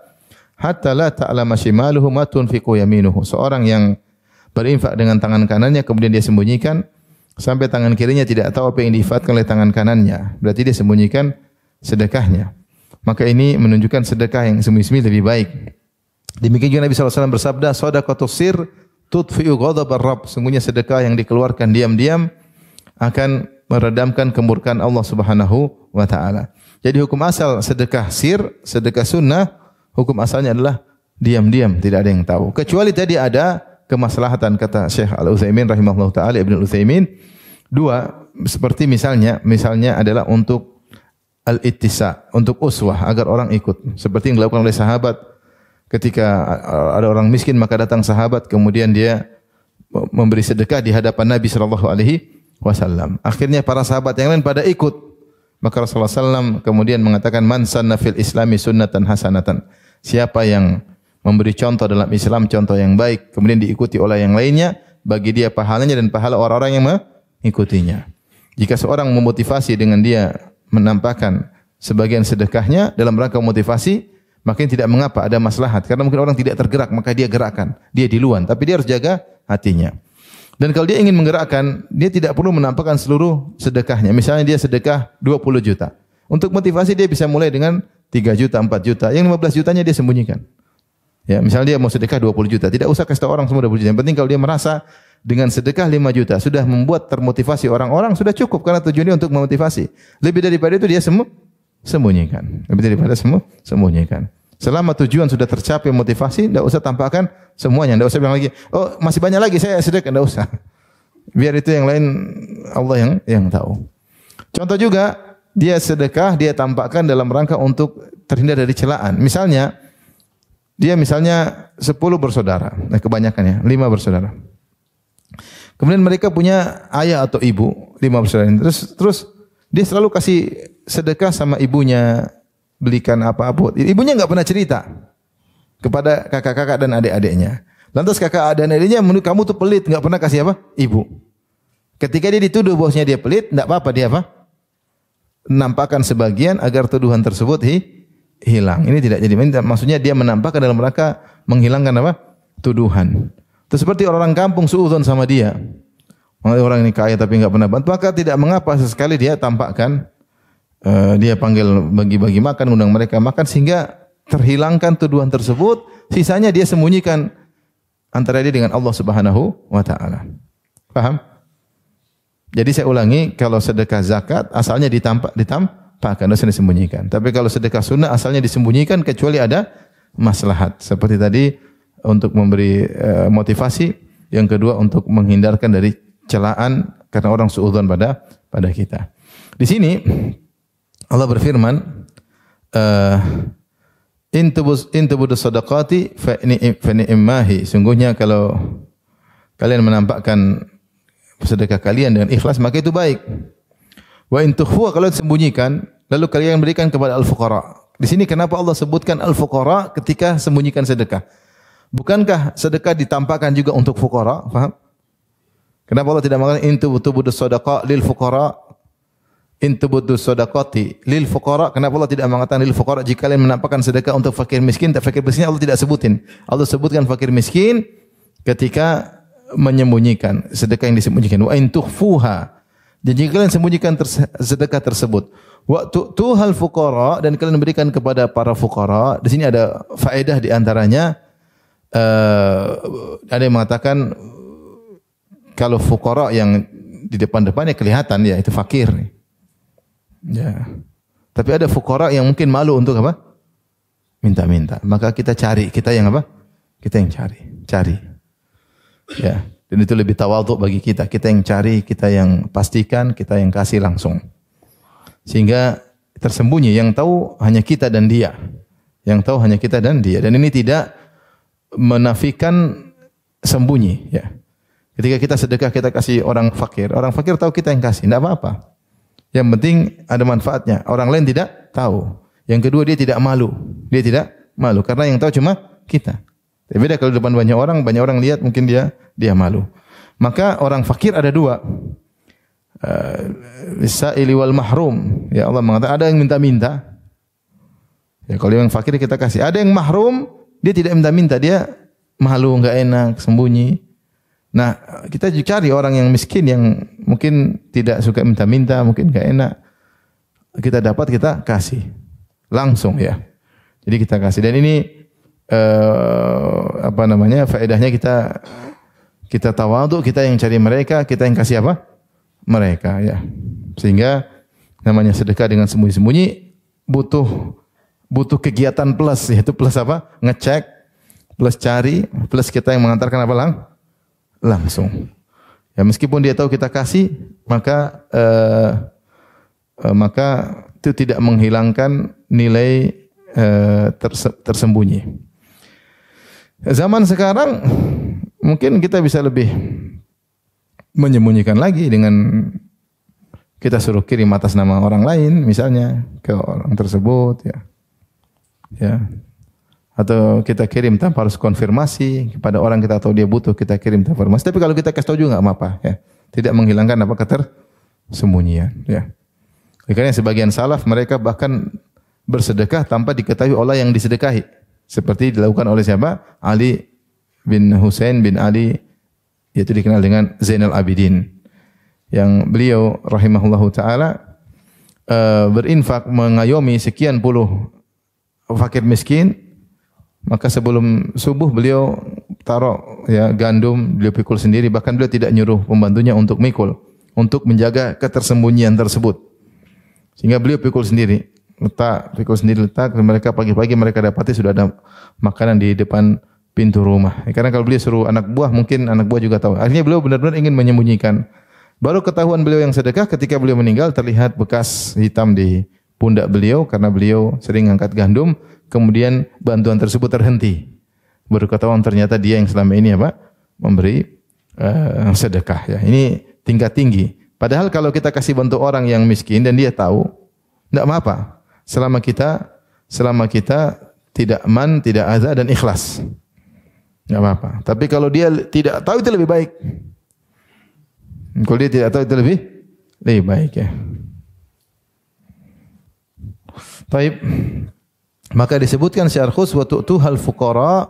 hatta la ta'lama shimaluhu ma tunfiqu yaminuhu. Seorang yang berinfak dengan tangan kanannya kemudian dia sembunyikan sampai tangan kirinya tidak tahu apa yang diinfakkan oleh tangan kanannya. Berarti dia sembunyikan sedekahnya. Maka ini menunjukkan sedekah yang sembunyi-sembunyi lebih baik. Demikian juga Nabi sallallahu alaihi wasallam bersabda, shadaqatus sir tudfi'u ghadabar rabb. Sungguhnya sedekah yang dikeluarkan diam-diam akan meredamkan kemurkaan Allah Subhanahu wa taala. Jadi hukum asal sedekah sir, sedekah sunnah, hukum asalnya adalah diam-diam, tidak ada yang tahu. Kecuali tadi ada kemaslahatan, kata Syekh Al-Utsaimin rahimahullah taala, Ibnu Utsaimin. 2, seperti misalnya adalah untuk al-ittisa, untuk uswah agar orang ikut. Seperti yang dilakukan oleh sahabat ketika ada orang miskin maka datang sahabat kemudian dia memberi sedekah di hadapan Nabi sallallahu alaihi wasallam. Akhirnya para sahabat yang lain pada ikut. Maka Rasulullah SAW kemudian mengatakan man sanna fil islami sunnatan hasanatan. Siapa yang memberi contoh dalam Islam contoh yang baik kemudian diikuti oleh yang lainnya, bagi dia pahalanya dan pahala orang-orang yang mengikutinya. Jika seorang memotivasi dengan dia menampakkan sebagian sedekahnya dalam rangka motivasi, maka tidak mengapa, ada maslahat. Karena mungkin orang tidak tergerak, maka dia gerakkan. Dia diluan, tapi dia harus jaga hatinya. Dan kalau dia ingin menggerakkan, dia tidak perlu menampakkan seluruh sedekahnya. Misalnya dia sedekah 20 juta. Untuk motivasi dia bisa mulai dengan 3 juta, 4 juta. Yang 15 jutanya dia sembunyikan. Ya, misalnya dia mau sedekah 20 juta. Tidak usah kasih tahu orang semua 20 juta. Yang penting kalau dia merasa dengan sedekah 5 juta sudah membuat termotivasi orang-orang, sudah cukup karena tujuannya untuk memotivasi. Lebih daripada itu dia sembunyikan. Lebih daripada sembunyikan. Selama tujuan sudah tercapai motivasi, tidak usah tampakkan semuanya. Tidak usah bilang lagi, oh masih banyak lagi saya sedekah, tidak usah. Biar itu yang lain Allah yang tahu. Contoh juga dia sedekah, dia tampakkan dalam rangka untuk terhindar dari celaan. Misalnya dia 10 bersaudara, kebanyakan ya 5 bersaudara. Kemudian mereka punya ayah atau ibu, 5 bersaudara. Terus dia selalu kasih sedekah sama ibunya, belikan apa-apa. Ibunya enggak pernah cerita kepada kakak-kakak dan adik-adiknya. Lantas kakak dan adiknya menurut kamu tuh pelit, enggak pernah kasih apa? Ibu. Ketika dia dituduh bosnya dia pelit, enggak apa-apa dia apa? Menampakkan sebagian agar tuduhan tersebut hilang. Ini tidak jadi. Maksudnya dia menampakkan dalam rangka menghilangkan apa? Tuduhan. Itu seperti orang kampung suudzon sama dia. Orang ini kaya tapi enggak pernah bantu, maka tidak mengapa sesekali dia tampakkan, dia panggil bagi-bagi makan, undang mereka makan sehingga terhilangkan tuduhan tersebut. Sisanya dia sembunyikan antara dia dengan Allah Subhanahu wa taala. Paham? Jadi saya ulangi, kalau sedekah zakat asalnya ditampakkan, dosa disembunyikan. Tapi kalau sedekah sunnah asalnya disembunyikan kecuali ada maslahat. Seperti tadi untuk memberi motivasi, yang kedua untuk menghindarkan dari celaan karena orang suudzon pada kita. Di sini Allah berfirman, in tubudu sadaqati fa ni'mahi. Sungguhnya kalau kalian menampakkan sedekah kalian dengan ikhlas maka itu baik. Wa in tukhfu, kalau sembunyikan lalu kalian berikan kepada al-fuqara. Di sini kenapa Allah sebutkan al-fuqara ketika sembunyikan sedekah? Bukankah sedekah ditampakkan juga untuk fuqara? Faham? Kenapa Allah tidak mengatakan in tubudu sadaqah lil fuqara? In tubudu sadaqati lil fuqara. Kenapa Allah tidak mengatakan lil fuqara jika kalian menampakkan sedekah untuk fakir miskin? Fakir miskin Allah tidak sebutin. Allah sebutkan fakir miskin ketika menyembunyikan sedekah yang disembunyikan. Wa in tukhfuha, dan jika kalian sembunyikan sedekah tersebut. Wa tu'tuhal fuqara, dan kalian berikan kepada para fuqara. Di sini ada faedah di antaranya, ada yang mengatakan kalau fuqara yang di depan-depannya kelihatan ya itu fakir. Ya. Tapi ada fuqara yang mungkin malu untuk apa? Minta-minta. Maka kita cari, kita yang apa? Kita yang cari. Ya, dan itu lebih tawadhu bagi kita. Kita yang cari, kita yang pastikan, kita yang kasih langsung. Sehingga tersembunyi, yang tahu hanya kita dan dia. Yang tahu hanya kita dan dia. Dan ini tidak menafikan sembunyi, ya. Ketika kita sedekah, kita kasih orang fakir tahu kita yang kasih, tidak apa-apa. Yang penting ada manfaatnya. Orang lain tidak tahu. Yang kedua, dia tidak malu. Dia tidak malu karena yang tahu cuma kita. Tapi beda kalau depan banyak orang lihat mungkin dia malu. Maka orang fakir ada dua. Lisaili wal mahrum. Ya Allah mengatakan ada yang minta-minta. Ya kalau yang fakir kita kasih. Ada yang mahrum, dia tidak minta-minta, dia malu, enggak enak, sembunyi. Nah, kita cari orang yang miskin yang mungkin tidak suka minta-minta, mungkin enggak enak. Kita dapat, kita kasih. Langsung ya. Jadi kita kasih. Dan ini faedahnya kita tawadhu, kita yang cari mereka, kita yang kasih apa? Mereka ya. Sehingga namanya sedekah dengan sembunyi-sembunyi butuh kegiatan plus, yaitu plus apa? Ngecek, plus cari, plus kita yang mengantarkan apa langsung. Ya meskipun dia tahu kita kasih, maka itu tidak menghilangkan nilai tersembunyi. Zaman sekarang mungkin kita bisa lebih menyembunyikan lagi dengan kita suruh kirim atas nama orang lain misalnya ke orang tersebut ya. Ya. Atau kita kirim tanpa harus konfirmasi kepada orang kita tahu dia butuh, kita kirim tanpa konfirmasi. Tapi kalau kita kasih tahu juga enggak apa-apa ya. Tidak menghilangkan apa ketersembunyian ya. Karena sebagian salaf mereka bahkan bersedekah tanpa diketahui oleh yang disedekahi. Seperti dilakukan oleh siapa? Ali bin Husain bin Ali, yaitu dikenal dengan Zainal Abidin. Yang beliau rahimahullahu taala berinfak mengayomi sekian puluh fakir miskin, maka sebelum subuh beliau taruh ya gandum, beliau pikul sendiri, bahkan beliau tidak nyuruh pembantunya untuk mikul, untuk menjaga ketersembunyian tersebut. Sehingga beliau pikul sendiri, letak, mereka pagi-pagi mereka dapati sudah ada makanan di depan pintu rumah. Karena kalau beliau suruh anak buah, mungkin anak buah juga tahu. Akhirnya beliau benar-benar ingin menyembunyikan. Baru ketahuan beliau yang sedekah ketika beliau meninggal, terlihat bekas hitam di pundak beliau karena beliau sering angkat gandum, kemudian bantuan tersebut terhenti. Baru ketahuan ternyata dia yang selama ini memberi sedekah ya. Ini tingkat tinggi. Padahal kalau kita kasih bantu orang yang miskin dan dia tahu, enggak apa-apa. Selama kita tidak tidak adza dan ikhlas. Enggak apa-apa. Tapi kalau dia tidak tahu itu lebih baik. Kalau dia tidak tahu itu lebih baik ya. Baik. Maka disebutkan syar khus wa tu'tuhal fuqara,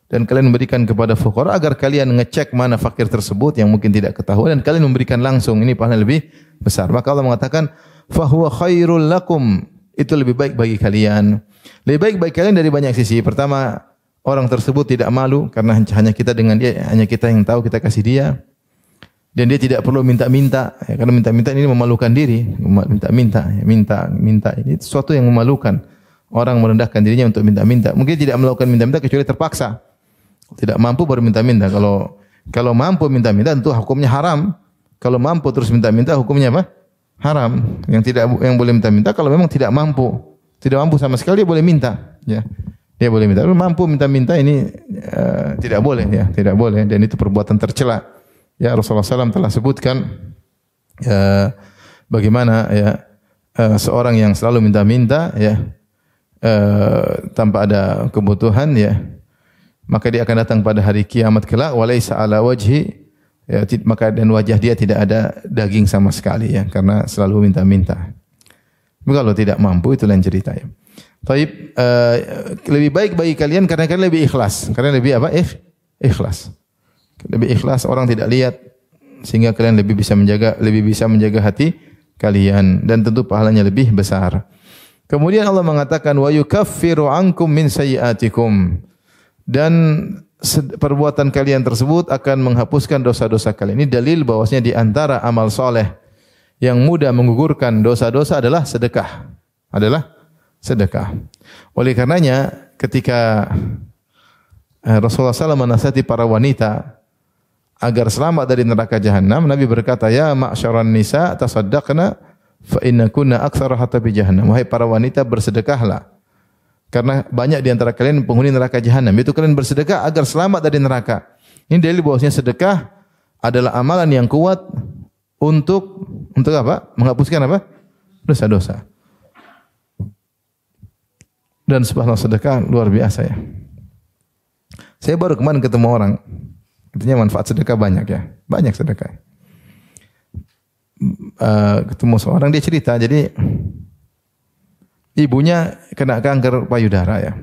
dan kalian memberikan kepada fuqara agar kalian ngecek mana fakir tersebut yang mungkin tidak ketahuan dan kalian memberikan langsung, ini pahala lebih besar. Maka Allah mengatakan fahuwa khairul lakum, itu lebih baik bagi kalian. Lebih baik bagi kalian dari banyak sisi. Pertama, orang tersebut tidak malu karena hanya kita dengan dia, hanya kita yang tahu, kita kasih dia. Dan dia tidak perlu minta-minta, ya, karena minta-minta ini memalukan diri. Minta ini sesuatu yang memalukan. Orang merendahkan dirinya untuk minta-minta. Mungkin tidak melakukan minta-minta kecuali terpaksa. Tidak mampu baru minta-minta. Kalau mampu minta-minta tentu hukumnya haram. Kalau mampu terus minta-minta hukumnya apa? Haram. Yang boleh minta-minta kalau memang tidak mampu sama sekali dia boleh minta, ya. Dia boleh minta. Kalau mampu minta-minta ini tidak boleh ya, tidak boleh, dan itu perbuatan tercela. Ya, Rasulullah SAW telah sebutkan bagaimana ya seorang yang selalu minta-minta ya tanpa ada kebutuhan ya, maka dia akan datang pada hari kiamat kelak walaisa ala wajhi ya, maka dan wajah dia tidak ada daging sama sekali ya, karena selalu minta-minta. Kalau tidak mampu itu lain cerita ya. Taib, lebih baik bagi kalian karena kalian lebih ikhlas. Karena lebih apa? Ikhlas. Lebih ikhlas, orang tidak lihat, sehingga kalian lebih bisa menjaga hati kalian, dan tentu pahalanya lebih besar. Kemudian Allah mengatakan wa yukaffiru ankum min sayyi'atikum, dan perbuatan kalian tersebut akan menghapuskan dosa-dosa kalian. Ini dalil bahwasanya di antara amal soleh yang mudah menggugurkan dosa-dosa adalah sedekah. Oleh karenanya ketika Rasulullah SAW menasihati para wanita agar selamat dari neraka jahanam, Nabi berkata, ya ma'syaran nisa tasaddaqna fa innakunna aktsara hatabi jahannam. Wahai para wanita, bersedekahlah, karena banyak di antara kalian penghuni neraka jahanam. Itu kalian bersedekah agar selamat dari neraka. Ini dalil bahwasanya sedekah adalah amalan yang kuat untuk apa? Menghapuskan apa? Dosa-dosa. Dan subhanallah, sedekah luar biasa ya. Saya baru kemarin ketemu orang, katanya manfaat sedekah banyak ya. Banyak sedekah. Ketemu seorang, dia cerita, jadi ibunya kena kanker payudara ya.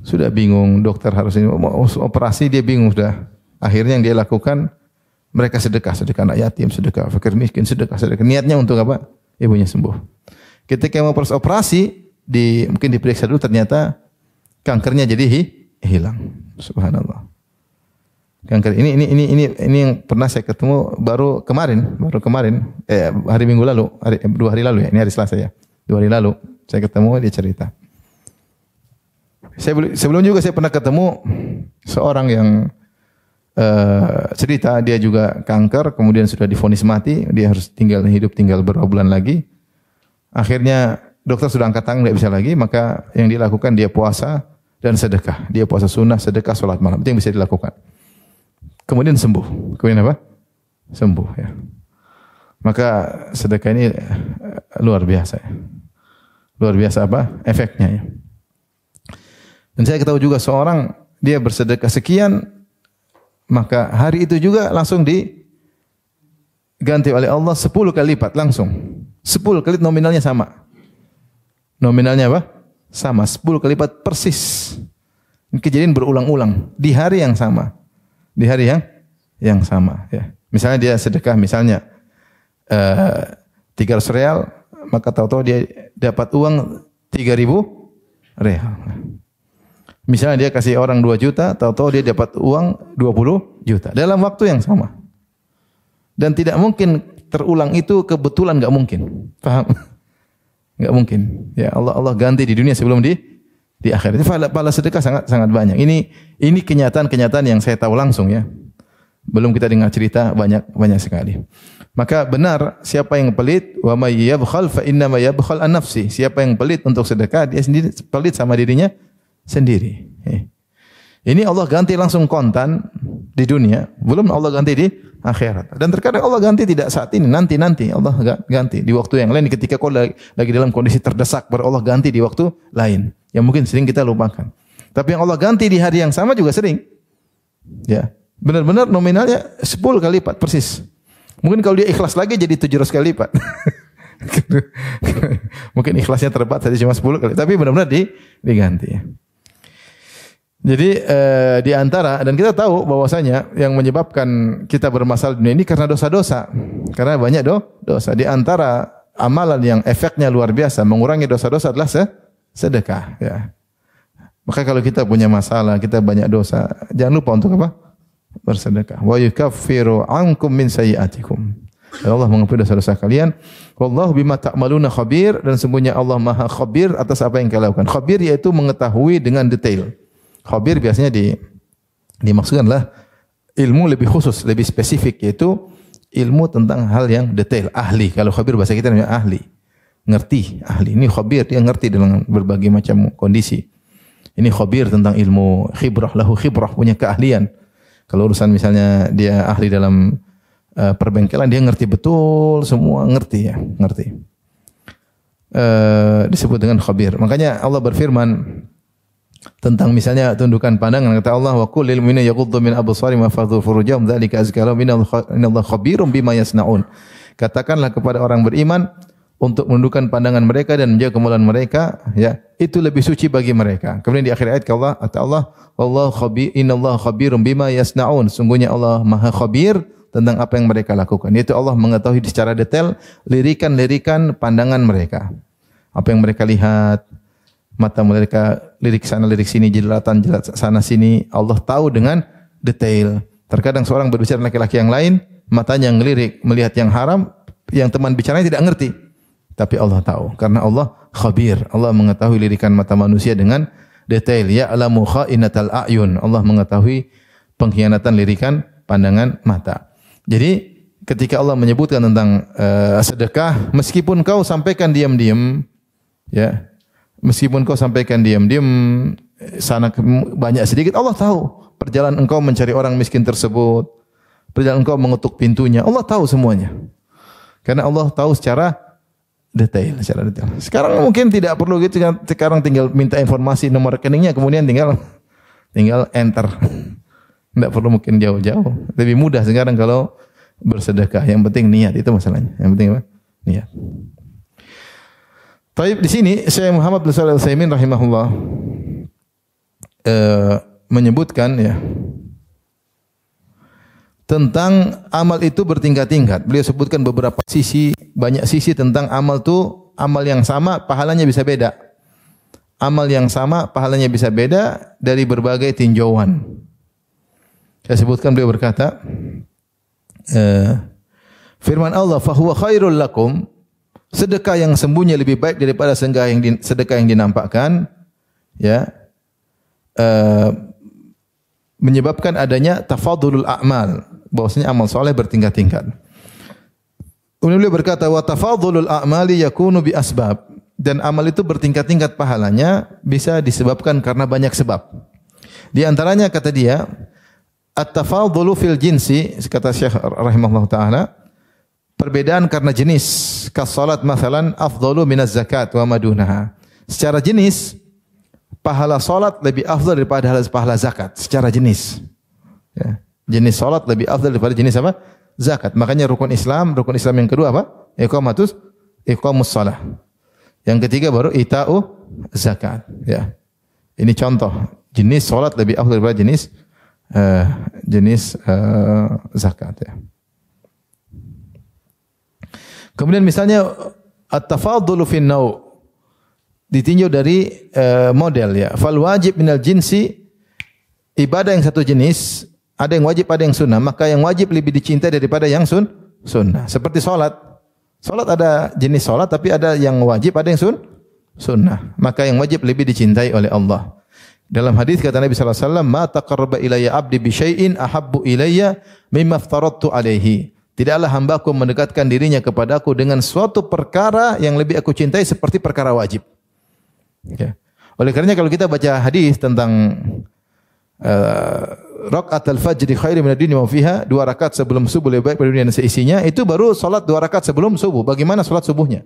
Sudah bingung, dokter harus ini operasi, dia bingung sudah. Akhirnya yang dia lakukan, mereka sedekah anak yatim, sedekah fakir miskin, sedekah. Niatnya untuk apa? Ibunya sembuh. Ketika mau proses operasi, mungkin diperiksa dulu, ternyata kankernya jadi hilang. Subhanallah. Kanker ini yang pernah saya ketemu baru kemarin, hari Minggu lalu, 2 hari lalu ya, ini hari Selasa ya. 2 hari lalu saya ketemu, dia cerita. Sebelum juga saya pernah ketemu seorang yang cerita dia juga kanker, kemudian sudah divonis mati, dia harus tinggal beberapa bulan lagi. Akhirnya dokter sudah angkat tangan, tidak bisa lagi, maka yang dilakukan dia puasa dan sedekah. Dia puasa sunnah, sedekah, sholat malam, itu yang bisa dilakukan. Kemudian sembuh. Kemudian apa? Sembuh ya. Maka sedekah ini luar biasa ya. Luar biasa apa? Efeknya ya. Dan saya ketahui juga seorang, dia bersedekah sekian, maka hari itu juga langsung diganti oleh Allah 10 kali lipat langsung. 10 kali nominalnya sama. Nominalnya apa? Sama, 10 kali lipat persis. Kejadian berulang-ulang di hari yang sama. Di hari yang sama ya. Misalnya dia sedekah misalnya 300 real, maka tahu-tahu dia dapat uang 3.000 real. Misalnya dia kasih orang 2 juta, tahu-tahu dia dapat uang 20 juta dalam waktu yang sama. Dan tidak mungkin terulang itu kebetulan, enggak mungkin. Paham? Enggak mungkin. Ya Allah ganti di dunia sebelum di akhirat. Itu pahala sedekah sangat banyak. Ini kenyataan-kenyataan yang saya tahu langsung ya. Belum kita dengar cerita banyak sekali. Maka benar, siapa yang pelit, wa may yabkhal fa inna ma yabkhal an nafsi. Siapa yang pelit untuk sedekah, dia sendiri pelit sama dirinya sendiri. Ini Allah ganti langsung kontan di dunia, belum Allah ganti di akhirat. Dan terkadang Allah ganti tidak saat ini, nanti Allah ganti di waktu yang lain ketika kau lagi dalam kondisi terdesak, baru Allah ganti di waktu lain. Yang mungkin sering kita lupakan. Tapi yang Allah ganti di hari yang sama juga sering. Ya, benar-benar nominalnya 10 kali lipat persis. Mungkin kalau dia ikhlas lagi jadi 700 kali lipat. Mungkin ikhlasnya terbatas saja cuma 10 kali, tapi benar-benar diganti. Jadi di antara, dan kita tahu bahwasanya yang menyebabkan kita bermasalah di dunia ini karena dosa-dosa. Karena banyak dosa. Di antara amalan yang efeknya luar biasa mengurangi dosa-dosa adalah sedekah, ya. Maka kalau kita punya masalah, kita banyak dosa, jangan lupa untuk apa? Bersedekah. Wa yukaffiru ankum min sayyi'atikum. Allah mengampuni dosa-dosa kalian. Wallahu bima ta'maluna khabir, dan sesungguhnya Allah Maha khabir atas apa yang kalian lakukan. Khabir yaitu mengetahui dengan detail. Khabir biasanya dimaksudkan adalah ilmu lebih khusus, lebih spesifik, yaitu ilmu tentang hal yang detail, ahli. Kalau khabir bahasa kita namanya ahli. Ngerti, ahli. Ini khabir, dia ngerti dengan berbagai macam kondisi. Ini khabir tentang ilmu, khibrah, lahu khibrah, punya keahlian. Kalau urusan misalnya dia ahli dalam perbengkelan, dia ngerti betul semua, ngerti ya, ngerti. Disebut dengan khabir. Makanya Allah berfirman tentang misalnya tundukan pandangan, kata Allah, wa qul lil mu'minina yaghuddu min absarihim wa yahfazu furujahum dzalika azka lahum innallaha khabirum bima yasnaun. Katakanlah kepada orang beriman untuk menundukkan pandangan mereka dan menjaga kemaluan mereka, ya, itu lebih suci bagi mereka. Kemudian di akhir ayat kata Allah, wallahu khabir innallaha khabirum bima yasnaun. Sungguhnya Allah Maha khabir tentang apa yang mereka lakukan. Yaitu Allah mengetahui secara detail lirikan-lirikan pandangan mereka. Apa yang mereka lihat, mata mereka lirik sana lirik sini, jelatan sana sini, Allah tahu dengan detail. Terkadang seorang berbicara dengan laki-laki yang lain, matanya ngelirik melihat yang haram, yang teman bicaranya tidak ngerti. Tapi Allah tahu karena Allah khabir. Allah mengetahui lirikan mata manusia dengan detail. Ya'lamu kha'inatal a'yun. Allah mengetahui pengkhianatan lirikan pandangan mata. Jadi ketika Allah menyebutkan tentang sedekah, meskipun kau sampaikan diam-diam, ya, meskipun kau sampaikan diam-diam sana banyak sedikit, Allah tahu perjalanan engkau mencari orang miskin tersebut, perjalanan engkau mengetuk pintunya, Allah tahu semuanya. Karena Allah tahu secara detail. Sekarang mungkin tidak perlu gitu, sekarang tinggal minta informasi nomor rekeningnya, kemudian tinggal enter. Tidak perlu mungkin jauh-jauh. Lebih mudah sekarang kalau bersedekah. Yang penting niat, itu masalahnya. Yang penting apa? Niat. Taib di sini Syekh Muhammad bin Shalih Al-Utsaimin rahimahullah menyebutkan, ya, tentang amal itu bertingkat-tingkat. Beliau sebutkan beberapa sisi, banyak sisi tentang amal itu. Amal yang sama pahalanya bisa beda. Amal yang sama pahalanya bisa beda dari berbagai tinjauan. Saya sebutkan, beliau berkata, firman Allah, fahuwa khairul lakum, sedekah yang sembunyi lebih baik daripada sedekah yang dinampakkan, ya, menyebabkan adanya tafadulul a'mal, bahwasanya amal soleh bertingkat-tingkat. Kemudian beliau berkata, wa tafadulul a'mali yakunu bi asbab, dan amal itu bertingkat-tingkat pahalanya bisa disebabkan karena banyak sebab. Di antaranya kata dia, at-tafadulu fil jinsi, kata Syekh rahimahullah taala, perbedaan karena jenis. Kas-salat mathalan afdalu minaz zakat wa madunaha. Secara jenis, pahala salat lebih afdal daripada pahala zakat secara jenis. Ya. Jenis salat lebih afdal daripada jenis apa? Zakat. Makanya rukun Islam yang kedua apa? Iqamus shalah. Yang ketiga baru ita'u zakat. Ya. Ini contoh. Jenis salat lebih afdal daripada jenis zakat, ya. Kemudian misalnya at-tafadulu fin nau', ditinjau dari model, ya. Fal wajib minal jinsi, ibadah yang satu jenis, ada yang wajib, ada yang sunnah. Maka yang wajib lebih dicintai daripada yang sunnah. Seperti salat. Salat ada jenis salat, tapi ada yang wajib, ada yang sunnah. Maka yang wajib lebih dicintai oleh Allah. Dalam hadis kata Nabi sallallahu alaihi wasallam, "Ma taqarraba ilayya 'abdi bi syai'in ahabbu ilayya mimma aftaradtu 'alaihi." Tidaklah hambaku mendekatkan dirinya kepadaku dengan suatu perkara yang lebih aku cintai seperti perkara wajib. Okay. Oleh karenanya kalau kita baca hadis tentang raqatul fajri khairum minad dunya wa fiha, 2 rakaat sebelum subuh lebih baik dari dunia dan seisinya, itu baru salat 2 rakaat sebelum subuh. Bagaimana salat subuhnya?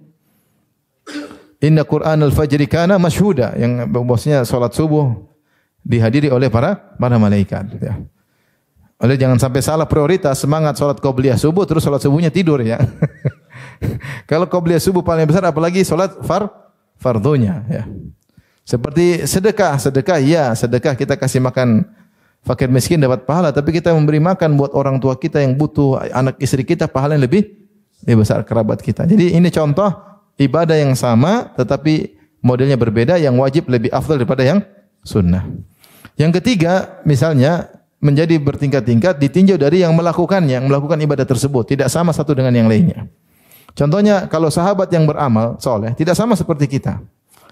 Inna Qur'anal fajri kana masyhuda, yang maksudnya salat subuh dihadiri oleh para malaikat, ya. Oleh jangan sampai salah prioritas, semangat salat qabliyah subuh terus salat subuhnya tidur, ya. Kalau qabliyah subuh paling besar, apalagi salat fardunya, ya. Seperti sedekah kita kasih makan fakir miskin dapat pahala, tapi kita memberi makan buat orang tua kita yang butuh, anak istri kita, pahala yang lebih besar, kerabat kita. Jadi ini contoh ibadah yang sama tetapi modelnya berbeda, yang wajib lebih afdal daripada yang sunnah. Yang ketiga, misalnya menjadi bertingkat-tingkat ditinjau dari yang melakukannya, yang melakukan ibadah tersebut tidak sama satu dengan yang lainnya. Contohnya kalau sahabat yang beramal soleh tidak sama seperti kita.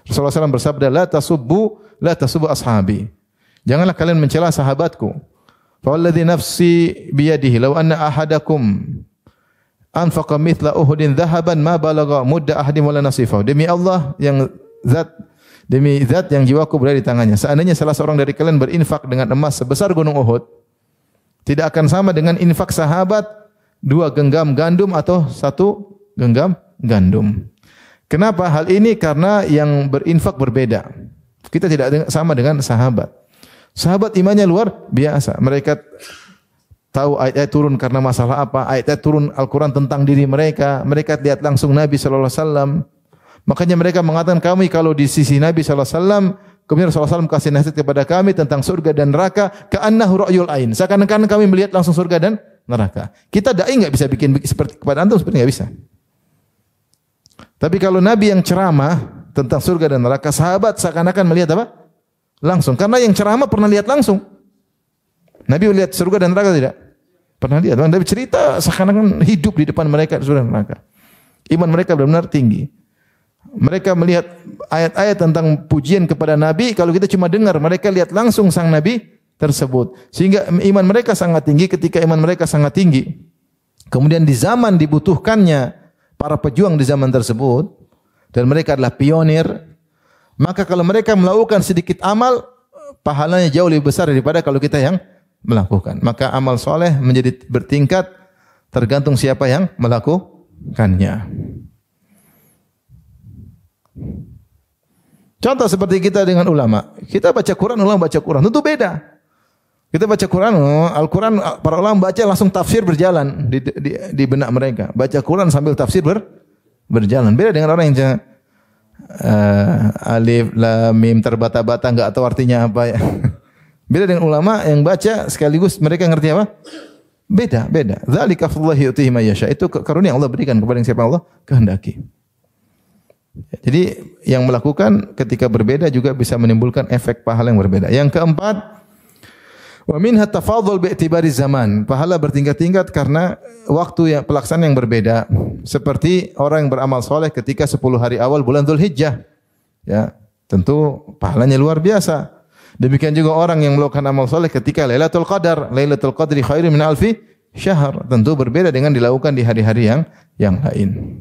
Rasulullah SAW bersabda, la tasubbu ashabi. Janganlah kalian mencela sahabatku. Fa walladzi nafsi biyadihi law anna ahadakum anfaqa mithla Uhudin dhahaban ma balagha mudda ahadim wala nasifa. Demi zat yang jiwaku berada di tangannya. Seandainya salah seorang dari kalian berinfak dengan emas sebesar gunung Uhud, tidak akan sama dengan infak sahabat 2 genggam gandum atau 1 genggam gandum. Kenapa hal ini? Karena yang berinfak berbeda. Kita tidak sama dengan sahabat. Sahabat imannya luar biasa. Mereka tahu ayat-ayat turun karena masalah apa, ayat-ayat turun Al-Quran tentang diri mereka. Mereka lihat langsung Nabi SAW. Makanya mereka mengatakan, kami kalau di sisi Nabi SAW, kemudian Rasulullah SAW kasih nasihat kepada kami tentang surga dan neraka, ka'annahu ra'yul ain. Seakan-akan kami melihat langsung surga dan neraka. Kita dai enggak bisa bikin seperti kepada antum, seperti enggak bisa. Tapi kalau Nabi yang ceramah tentang surga dan neraka, sahabat seakan-akan melihat apa? Langsung. Karena yang ceramah pernah lihat langsung. Nabi lihat surga dan neraka tidak? Pernah lihat. Nabi cerita seakan-akan hidup di depan mereka surga dan neraka. Iman mereka benar-benar tinggi. Mereka melihat ayat-ayat tentang pujian kepada Nabi, kalau kita cuma dengar, mereka lihat langsung sang Nabi tersebut. Sehingga iman mereka sangat tinggi. Ketika iman mereka sangat tinggi, kemudian di zaman dibutuhkannya para pejuang di zaman tersebut, dan mereka adalah pionir, maka kalau mereka melakukan sedikit amal, pahalanya jauh lebih besar daripada kalau kita yang melakukan. Maka amal soleh menjadi bertingkat tergantung siapa yang melakukannya. Contoh seperti kita dengan ulama. Kita baca Quran, ulama baca Quran, tentu beda. Kita baca Quran, Al-Quran, para ulama baca langsung tafsir berjalan di benak mereka. Baca Quran sambil tafsir berjalan. Beda dengan orang yang alif, lam, mim terbata-bata enggak tahu artinya apa ya. Beda dengan ulama yang baca sekaligus mereka ngerti apa? Beda. Dzalika fadlullahi yu'tihi may yasha. Itu karunia Allah berikan kepada yang siapa Allah kehendaki. Jadi yang melakukan ketika berbeda juga bisa menimbulkan efek pahala yang berbeda. Yang keempat, wa minha tafadhul bi'tibari zaman. Pahala bertingkat-tingkat karena waktu yang pelaksanaan yang berbeda. Seperti orang yang beramal soleh ketika 10 hari awal bulan Dzulhijjah. Ya, tentu pahalanya luar biasa. Demikian juga orang yang melakukan amal soleh ketika Lailatul Qadar. Lailatul Qadri khairum min alfi syahr. Tentu berbeda dengan dilakukan di hari-hari yang lain.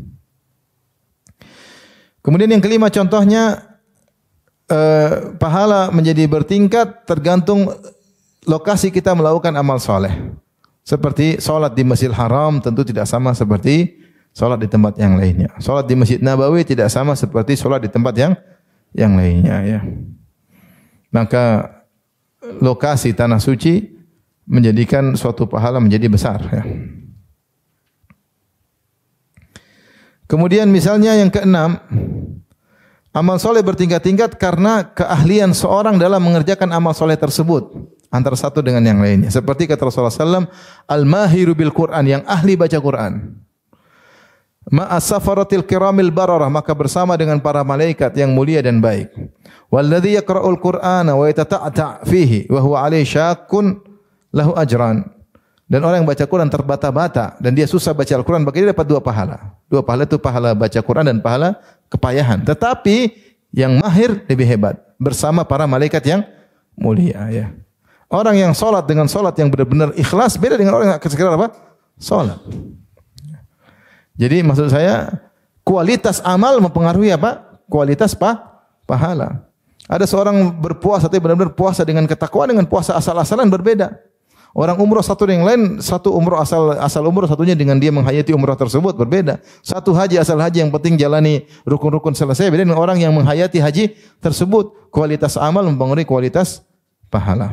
Kemudian yang kelima contohnya, pahala menjadi bertingkat tergantung lokasi kita melakukan amal soleh. Seperti solat di Masjidil Haram tentu tidak sama seperti solat di tempat yang lainnya. Solat di Masjid Nabawi tidak sama seperti solat di tempat yang lainnya. Ya. Maka lokasi tanah suci menjadikan suatu pahala menjadi besar. Ya. Kemudian misalnya yang keenam, amal soleh bertingkat-tingkat karena keahlian seorang dalam mengerjakan amal soleh tersebut antara satu dengan yang lainnya. Seperti kata Rasulullah SAW, al-mahiru bil Quran, yang ahli baca Quran. Ma'as-safaratil kiramil bararah, maka bersama dengan para malaikat yang mulia dan baik. Walladhi yaqra'ul Qur'ana wa yatata'ta' fihi wa huwa alaihi syakkun lahu ajran. Dan orang yang baca Quran terbata-bata dan dia susah baca Al-Quran, bagi dia dapat 2 pahala. 2 pahala itu pahala baca Quran dan pahala kepayahan. Tetapi yang mahir lebih hebat bersama para malaikat yang mulia. Ya. Orang yang solat dengan solat yang benar-benar ikhlas beda dengan orang yang sekedar apa? Solat. Jadi maksud saya kualitas amal mempengaruhi apa? Kualitas pahala. Ada seorang berpuasa tapi benar-benar puasa dengan ketakwaan dengan puasa asal-asalan berbeda. Orang umrah satu dengan lain, satu umrah asal umrah, satunya dengan dia menghayati umrah tersebut berbeda. Satu haji asal haji yang penting jalani rukun-rukun selesai, beda dengan orang yang menghayati haji tersebut. Kualitas amal mempengaruhi kualitas pahala.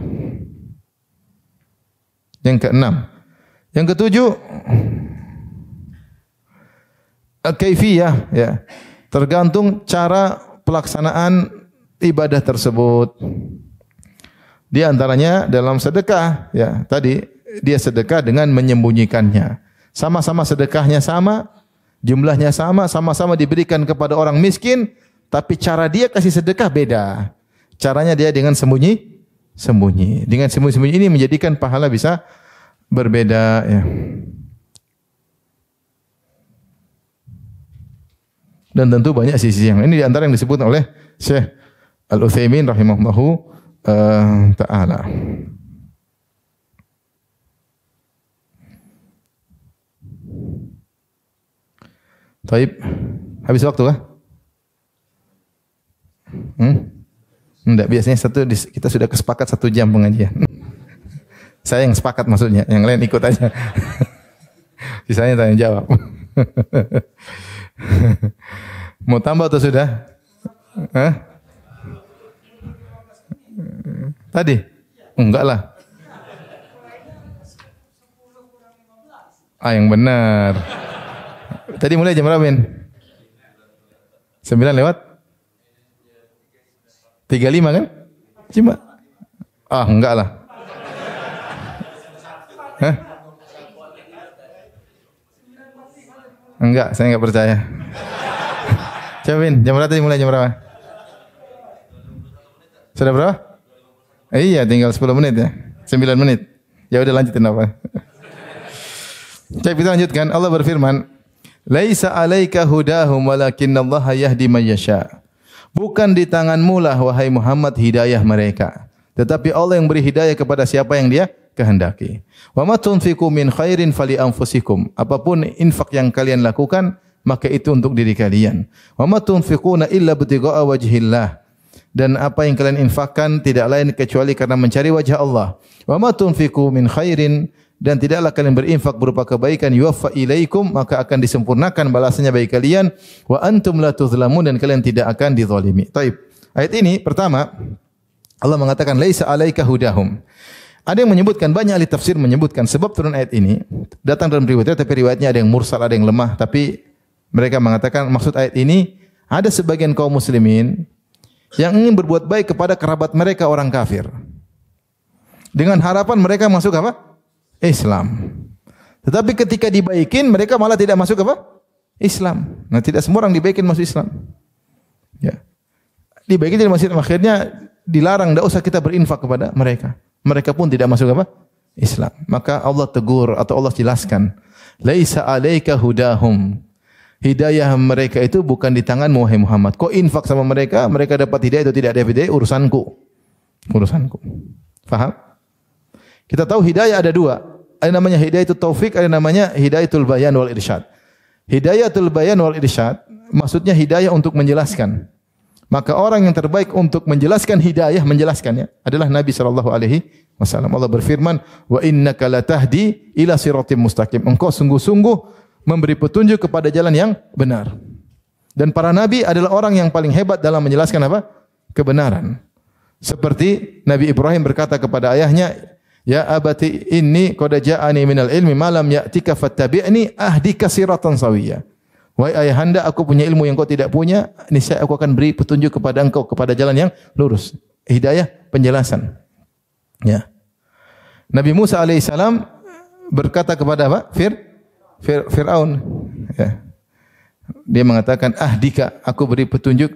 Yang keenam. Yang ketujuh, kaifiyah, ya. Tergantung cara pelaksanaan ibadah tersebut. Di antaranya dalam sedekah, ya. Tadi dia sedekah dengan menyembunyikannya. Sama-sama sedekahnya sama, jumlahnya sama, sama-sama diberikan kepada orang miskin, tapi cara dia kasih sedekah beda. Caranya dia dengan sembunyi. Dengan sembunyi ini menjadikan pahala bisa berbeda, ya. Dan tentu banyak sisi yang ini di antara yang disebut oleh Syekh Al-Utsaimin rahimahullahu ta'ala. Taib, habis waktu kah? Enggak, biasanya kita sudah kesepakat 1 jam pengajian. Saya yang sepakat maksudnya, yang lain ikut aja. Sisanya tanya jawab. Mau tambah atau sudah? Hah? Tadi? Enggak lah. Yang benar. Tadi mulai jam berapa, Min? 9 lewat? 35 kan? Cuma? Enggak lah. Hah? Enggak, saya enggak percaya. Coba, Min, jam berapa tadi mulai, jam berapa? Sudah berapa? Iya, tinggal 10 menit ya. 9 menit. Ya udah lanjutin apa? Cek kita lanjutkan. Allah berfirman, "Laisa 'alaika hudahum walakinallaha yahdi man yasha." Bukan di tanganmu lah wahai Muhammad hidayah mereka, tetapi Allah yang beri hidayah kepada siapa yang Dia kehendaki. Wa ma tunfiqu min khairin fali anfusikum. Apapun infak yang kalian lakukan, maka itu untuk diri kalian. Wa ma tunfiquna illa ibtigha'a wajhillah. Dan apa yang kalian infakkan tidak lain kecuali karena mencari wajah Allah. Wa ma tunfiqu min khairin, dan tidaklah kalian berinfak berupa kebaikan, yuwaffa ilaikum, maka akan disempurnakan balasannya bagi kalian, wa antum la tuzlamun, dan kalian tidak akan dizalimi. Taib. Ayat ini pertama Allah mengatakan laisa alaika hudahum. Ada yang menyebutkan, banyak ahli tafsir menyebutkan sebab turun ayat ini datang dalam riwayat, tapi riwayatnya ada yang mursal, ada yang lemah, tapi mereka mengatakan maksud ayat ini ada sebagian kaum muslimin yang ingin berbuat baik kepada kerabat mereka orang kafir, dengan harapan mereka masuk apa? Islam. Tetapi ketika dibaikin, mereka malah tidak masuk apa? Islam. Nah, tidak semua orang dibaikin masuk Islam. Ya. Dibaikin tidak masuk Islam, akhirnya dilarang, tidak usah kita berinfak kepada mereka. Mereka pun tidak masuk apa? Islam. Maka Allah tegur atau Allah jelaskan, laisa 'alaika hudahum. Hidayah mereka itu bukan di tanganmu wahai Muhammad. Kau infak sama mereka, mereka dapat hidayah atau tidak ada hidayah, urusanku. Faham? Kita tahu hidayah ada 2. Ada namanya hidayatul taufik, ada namanya hidayatul bayan wal irsyad. Hidayatul bayan wal irsyad maksudnya hidayah untuk menjelaskan. Maka orang yang terbaik untuk menjelaskan hidayah, menjelaskannya adalah Nabi sallallahu alaihi wasallam. Allah berfirman, "Wa innaka latahdi ila siratim mustaqim." Engkau sungguh-sungguh memberi petunjuk kepada jalan yang benar. Dan para nabi adalah orang yang paling hebat dalam menjelaskan apa? Kebenaran. Seperti Nabi Ibrahim berkata kepada ayahnya, "Ya abati inni qad ja'ani minal ilmi ma lam ya'tika fattabi'ni ahdika siratan sawiyya." Wahai ayahanda, aku punya ilmu yang kau tidak punya, niscaya aku akan beri petunjuk kepada engkau kepada jalan yang lurus. Hidayah penjelasan. Ya. Nabi Musa alaihissalam berkata kepada apa? Fir'aun. Ya. Dia mengatakan, "Ahdika, aku beri petunjuk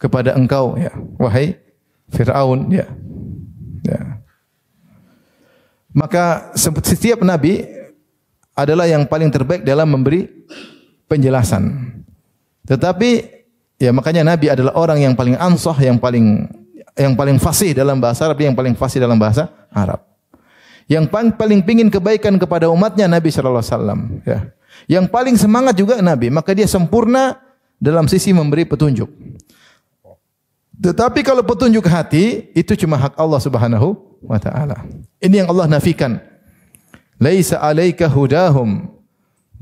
kepada engkau, ya, wahai Fir'aun." Ya. Ya. Maka setiap nabi adalah yang paling terbaik dalam memberi penjelasan. Tetapi ya makanya nabi adalah orang yang paling ansah, yang paling fasih dalam bahasa Arab, yang paling fasih dalam bahasa Arab. Yang paling pingin kebaikan kepada umatnya Nabi sallallahu alaihi wasallam, ya. Yang paling semangat juga Nabi, maka dia sempurna dalam sisi memberi petunjuk. Tetapi kalau petunjuk hati itu cuma hak Allah Subhanahu wa ta'ala. Ini yang Allah nafikan. Laisa 'alaika hudahum.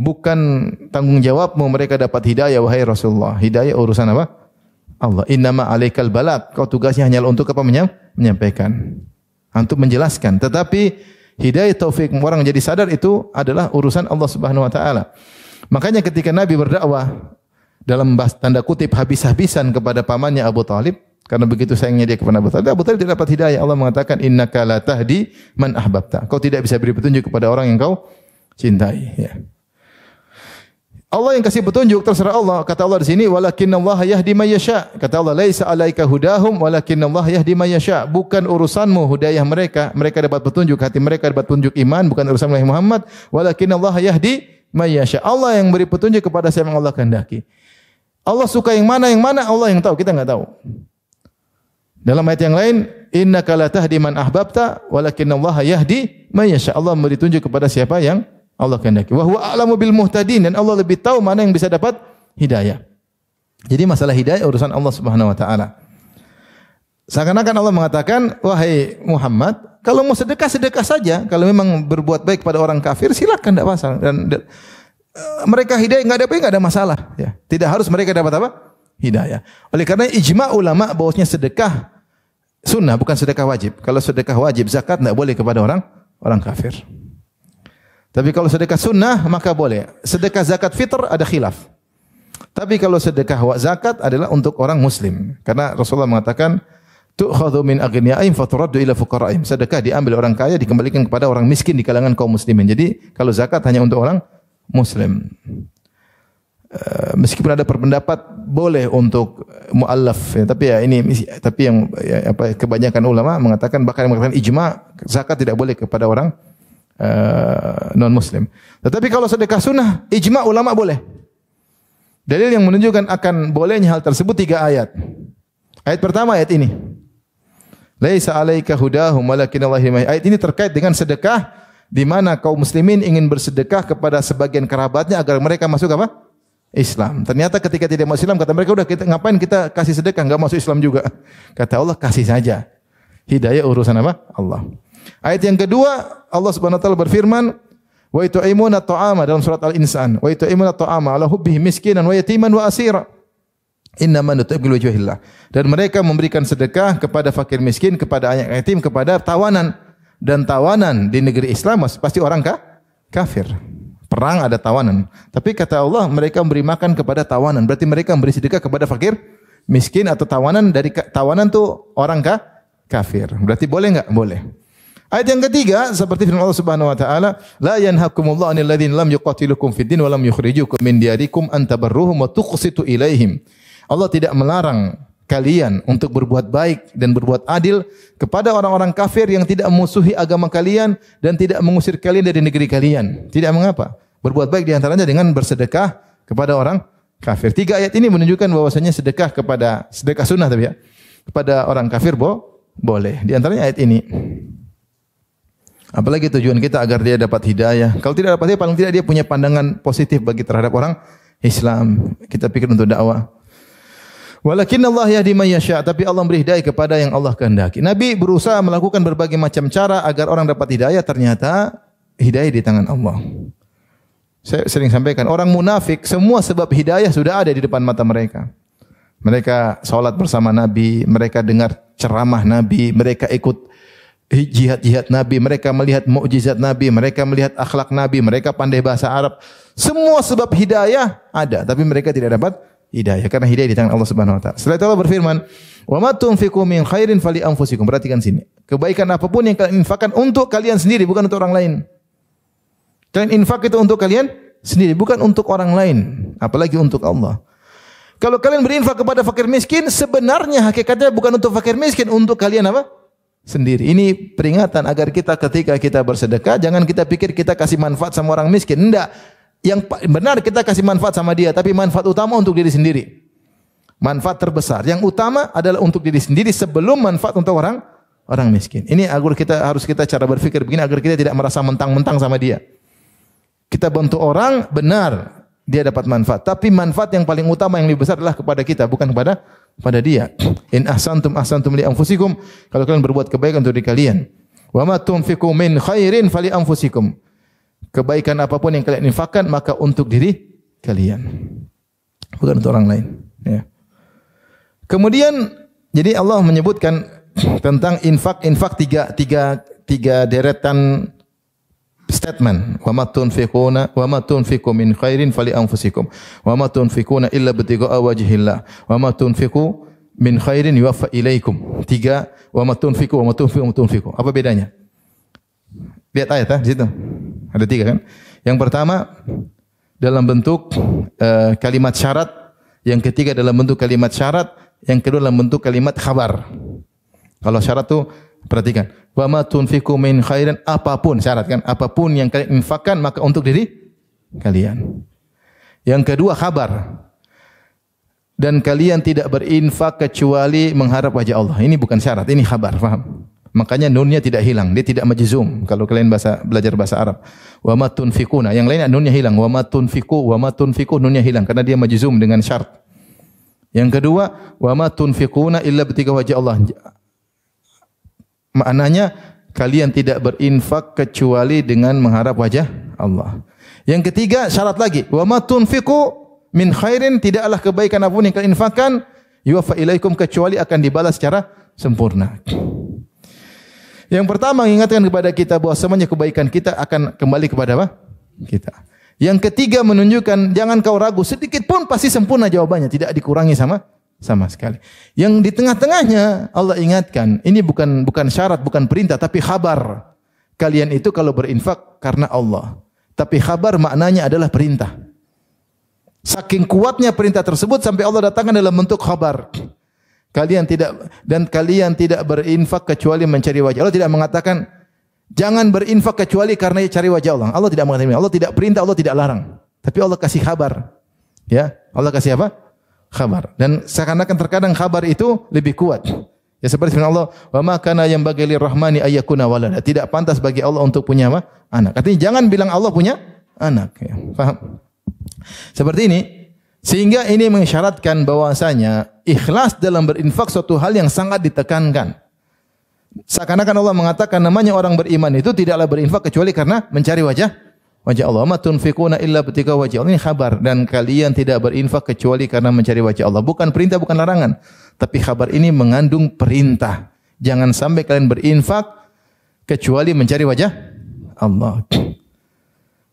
Bukan tanggung jawabmu mereka dapat hidayah wahai Rasulullah. Hidayah urusan apa? Allah. Innama 'alaikal balagh. Kau tugasnya hanya untuk apa? Menyampaikan. Untuk menjelaskan. Tetapi hidayah taufik orang jadi sadar itu adalah urusan Allah Subhanahu wa taala. Makanya ketika Nabi berdakwah dalam tanda kutip habis-habisan kepada pamannya Abu Talib, karena begitu sayangnya dia kepada Abu Talib tidak dapat hidayah. Allah mengatakan innaka la tahdi man ahbabta. Kau tidak bisa beri petunjuk kepada orang yang kau cintai, ya. Allah yang kasih petunjuk, terserah Allah. Kata Allah di sini, walakinnallaha yahdi may yasha. Kata Allah, laisa 'alaika hudahum walakinnallaha yahdi may yasha. Bukan urusanmu hidayah mereka. Mereka dapat petunjuk, hati mereka dapat petunjuk iman, bukan urusan Muhammad. Walakinnallaha yahdi may yasha. Allah yang beri petunjuk kepada siapa yang Allah kehendaki. Allah suka yang mana Allah yang tahu, kita enggak tahu. Dalam ayat yang lain, innaka la tahdi man ahbabta walakinnallaha yahdi may yasha. Allah memberi petunjuk kepada siapa yang Allah kehendaki. Wa huwa a'lamu bil muhtadin, dan Allah lebih tahu mana yang bisa dapat hidayah. Jadi masalah hidayah urusan Allah Subhanahu wa taala. Seakan-akan Allah mengatakan, wahai Muhammad, kalau mau sedekah saja. Kalau memang berbuat baik pada orang kafir silakan, tidak masalah. Dan mereka hidayah enggak ada masalah, ya. Tidak harus mereka dapat apa? Hidayah. Oleh karena ijma' ulama bahwasanya sedekah sunnah bukan sedekah wajib. Kalau sedekah wajib zakat enggak boleh kepada orang kafir. Tapi kalau sedekah sunnah maka boleh. Sedekah zakat fitr ada khilaf. Tapi kalau sedekah zakat adalah untuk orang muslim. Karena Rasulullah mengatakan tu'khadhu min aghniyaihim faturaddu ila fuqara'ihim. Sedekah diambil orang kaya dikembalikan kepada orang miskin di kalangan kaum muslimin. Jadi kalau zakat hanya untuk orang muslim. Meskipun ada berpendapat boleh untuk muallaf, ya, tapi yang kebanyakan ulama mengatakan, bahkan mengatakan ijma, zakat tidak boleh kepada orang non muslim. Tetapi kalau sedekah sunnah ijma ulama boleh. Dalil yang menunjukkan akan bolehnya hal tersebut 3 ayat. Ayat pertama ayat ini. Laisa 'alaika hudahum walakinnallaha yahdi. Ayat ini terkait dengan sedekah di mana kaum muslimin ingin bersedekah kepada sebagian kerabatnya agar mereka masuk apa? Islam. Ternyata ketika tidak masuk Islam kata mereka, udah ngapain kita kasih sedekah, enggak masuk Islam juga. Kata Allah, kasih saja. Hidayah urusan apa? Allah. Ayat yang kedua, Allah Subhanahu wa taala berfirman, wa itu'imuna ta'ama dalam surat Al-Insan, wa itu'imuna ta'ama ala hubbihi miskinan wa yatiman wa asira. Innama nut'imu liwajhillah. Dan mereka memberikan sedekah kepada fakir miskin, kepada anak yatim, kepada tawanan. Dan tawanan di negeri Islam pasti orang kafir. Perang ada tawanan. Tapi kata Allah, mereka memberi makan kepada tawanan. Berarti mereka memberi sedekah kepada fakir miskin atau tawanan. Dari tawanan tuh orang kafir. Berarti boleh enggak? Boleh. Ayat yang ketiga seperti firman Allah Subhanahu wa taala, la yanhakumullahu 'anil ladzina lam yuqatilukum fid din wa lam yukhrijukum min diyarikum an tabarruhum wa tuqsitu ilaihim. Allah tidak melarang kalian untuk berbuat baik dan berbuat adil kepada orang-orang kafir yang tidak memusuhi agama kalian dan tidak mengusir kalian dari negeri kalian. Tidak mengapa. Berbuat baik di antaranya dengan bersedekah kepada orang kafir. 3 ayat ini menunjukkan bahwasanya sedekah sunnah tapi ya, kepada orang kafir boleh. Di antaranya ayat ini. Apalagi tujuan kita agar dia dapat hidayah. Kalau tidak dapat hidayah, paling tidak dia punya pandangan positif bagi terhadap orang Islam. Kita pikir untuk dakwah. Walakinnallaha yahdi may yasha, tapi Allah memberi hidayah kepada yang Allah kehendaki. Nabi berusaha melakukan berbagai macam cara agar orang dapat hidayah, ternyata hidayah di tangan Allah. Saya sering sampaikan, orang munafik semua sebab hidayah sudah ada di depan mata mereka. Mereka salat bersama Nabi, mereka dengar ceramah Nabi, mereka ikut jihad Nabi, mereka melihat mukjizat Nabi, mereka melihat akhlak Nabi, mereka pandai bahasa Arab. Semua sebab hidayah ada, tapi mereka tidak dapat hidayah karena hidayah di tangan Allah Subhanahu wa taala. Setelah itu Allah berfirman, "Wa ma tunfiqu min khairin fali anfusikum." Perhatikan sini. Kebaikan apapun yang kalian infakkan untuk kalian sendiri, bukan untuk orang lain. Kalian infak itu untuk kalian sendiri, bukan untuk orang lain, apalagi untuk Allah. Kalau kalian berinfak kepada fakir miskin, sebenarnya hakikatnya bukan untuk fakir miskin, untuk kalian apa? Sendiri. Ini peringatan agar kita ketika kita bersedekah, jangan kita pikir kita kasih manfaat sama orang miskin. Enggak. Yang benar kita kasih manfaat sama dia, tapi manfaat utama untuk diri sendiri. Manfaat terbesar. Yang utama adalah untuk diri sendiri sebelum manfaat untuk orang miskin. Ini agar harus kita cara berpikir begini agar kita tidak merasa mentang-mentang sama dia. Kita bantu orang, benar dia dapat manfaat, tapi manfaat yang paling utama yang lebih besar adalah kepada kita, bukan kepada dia. In ahsantum ahsantum li anfusikum. Kalau kalian berbuat kebaikan untuk diri kalian. Wa ma tunfiqu min khairin fali anfusikum. Kebaikan apapun yang kalian infakkan maka untuk diri kalian. Bukan untuk orang lain, ya. Kemudian jadi Allah menyebutkan tentang infak tiga deretan statement. Wa ma tunfiqu min khairin fali anfusikum. Wa ma tunfiquna illa ibtigha'a wajhillah. Wa ma tunfiqu min khairin yuwaffa ilaikum. Tiga, wa ma tunfiqu. Apa bedanya? Lihat ayat di situ. Ada tiga kan? Yang pertama dalam bentuk kalimat syarat, yang ketiga dalam bentuk kalimat syarat, yang kedua dalam bentuk kalimat khabar. Kalau syarat tu perhatikan, wa ma tunfiqu min khairin, apapun syarat kan, apapun yang kalian infakkan maka untuk diri kalian. Yang kedua khabar, dan kalian tidak berinfak kecuali mengharap wajah Allah. Ini bukan syarat, ini khabar, faham? Makanya nunnya tidak hilang, dia tidak majzum. Kalau kalian belajar bahasa Arab, wa ma tunfiquna, yang lainnya nunnya hilang, wa ma tunfiqu nunnya hilang karena dia majzum dengan syarat. Yang kedua, wa ma tunfiquna illa ibtigha wajh Allah. Maknanya kalian tidak berinfak kecuali dengan mengharap wajah Allah. Yang ketiga syarat lagi, wa ma tunfiqu min khairin, tidaklah kebaikan apapun yang kalian infakkan yuwaffa ilaikum kecuali akan dibalas secara sempurna. Yang pertama mengingatkan kepada kita bahwa semuanya kebaikan kita akan kembali kepada apa? Kita. Yang ketiga menunjukkan jangan kau ragu, sedikit pun pasti sempurna jawabannya, tidak dikurangi sama sekali. Yang di tengah-tengahnya Allah ingatkan, ini bukan syarat, bukan perintah, tapi khabar. Kalian itu kalau berinfak karena Allah. Tapi khabar maknanya adalah perintah. Saking kuatnya perintah tersebut sampai Allah datangkan dalam bentuk khabar. Kalian tidak berinfak kecuali mencari wajah Allah. Tidak mengatakan jangan berinfak kecuali karena cari wajah Allah. Allah tidak mengatakan, Allah tidak perintah, Allah tidak larang. Tapi Allah kasih kabar. Ya, Allah kasih apa? Kabar. Dan seakan-akan terkadang kabar itu lebih kuat. Ya seperti firman Allah, "Wa ma kana yanbaghi lirrahmani ayyakuna walada." Tidak pantas bagi Allah untuk punya apa? Anak. Artinya jangan bilang Allah punya anak. Ya, paham? Seperti ini. Sehingga ini mengisyaratkan bahwasanya ikhlas dalam berinfak suatu hal yang sangat ditekankan. Seakan-akan Allah mengatakan namanya orang beriman itu tidaklah berinfak kecuali karena mencari wajah Allah. Ma tunfiquna illa ibtigha wajhi Allah. Ini khabar, dan kalian tidak berinfak kecuali karena mencari wajah Allah. Bukan perintah, bukan larangan. Tapi khabar ini mengandung perintah. Jangan sampai kalian berinfak kecuali mencari wajah Allah.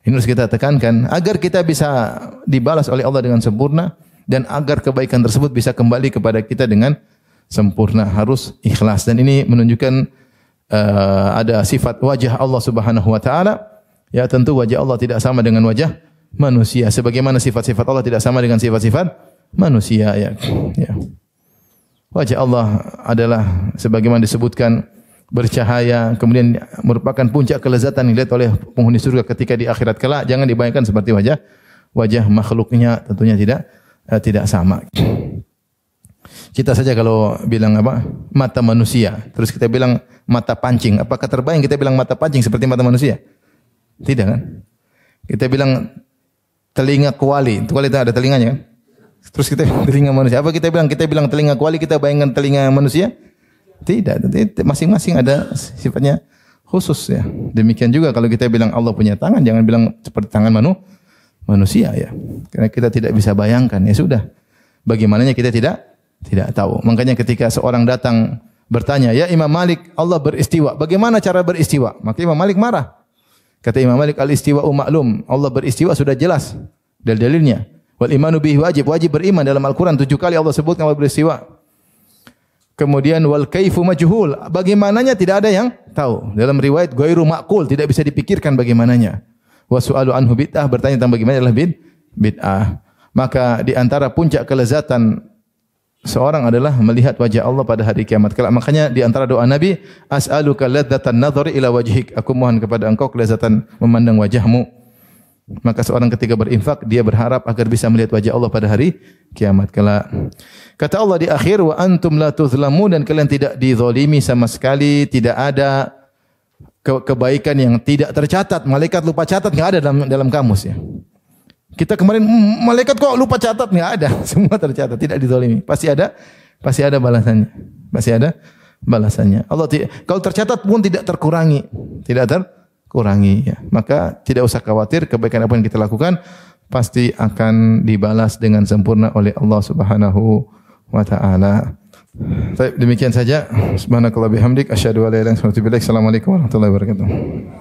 Ini harus kita tekankan agar kita bisa dibalas oleh Allah dengan sempurna dan agar kebaikan tersebut bisa kembali kepada kita dengan sempurna, harus ikhlas. Dan ini menunjukkan ada sifat wajah Allah Subhanahu wa taala. Ya, tentu wajah Allah tidak sama dengan wajah manusia, sebagaimana sifat-sifat Allah tidak sama dengan sifat-sifat manusia, ya. Wajah Allah adalah sebagaimana disebutkan bercahaya, kemudian merupakan puncak kelezatan yang dilihat oleh penghuni surga ketika di akhirat kelak. Jangan dibayangkan seperti wajah makhluknya, tentunya tidak sama. Kita saja kalau bilang apa? Mata manusia, terus kita bilang mata pancing, apakah terbayang kita bilang mata pancing seperti mata manusia? Tidak kan? Kita bilang telinga kuali itu ada telinganya kan? Terus kita telinga manusia. Apa kita bilang telinga kuali, kita bayangkan telinga manusia? Tidak, masing-masing ada sifatnya khusus, ya. Demikian juga kalau kita bilang Allah punya tangan, jangan bilang seperti tangan manusia, ya. Karena kita tidak bisa bayangkan, ya sudah. Bagaimananya kita tidak tahu. Makanya ketika seorang datang bertanya, "Ya Imam Malik, Allah beristiwa. Bagaimana cara beristiwa?" Maka Imam Malik marah. Kata Imam Malik, "Al-istiwa'u ma'lum." Allah beristiwa sudah jelas dalilnya. Wal imanu bihi wajib beriman. Dalam Al-Qur'an 7 kali Allah sebutkan Allah beristiwa. Kemudian wal kaifu majhul, bagaimananya tidak ada yang tahu. Dalam riwayat ghairu ma'qul, tidak bisa dipikirkan bagaimananya. Wa su'alu anhu bid'ah, bertanya tentang bagaimana adalah bid'ah. Maka di antara puncak kelezatan seorang adalah melihat wajah Allah pada hari kiamat kelak. Makanya di antara doa Nabi, as'aluka ladzatan nadhari ila wajhik, aku mohon kepada engkau kelezatan memandang wajahmu. Maka seorang ketika berinfak, dia berharap agar bisa melihat wajah Allah pada hari kiamat kelak. Kata Allah di akhir, wa antum la tuzlamu, dan kalian tidak dizalimi sama sekali, tidak ada kebaikan yang tidak tercatat. Malaikat lupa catat enggak ada dalam kamus, ya. Kita kemarin malaikat kok lupa catat, enggak ada. Semua tercatat, tidak dizalimi. Pasti ada balasannya. Pasti ada balasannya. Kalau tercatat pun tidak terkurangi, ya. Maka tidak usah khawatir, kebaikan apa yang kita lakukan pasti akan dibalas dengan sempurna oleh Allah Subhanahu wa taala. Baik, demikian saja. Subhanakallah bihamdik asyhadu an la ilaha illa anta astaghfiruka wa atubu ilaik. Assalamualaikum warahmatullahi wabarakatuh.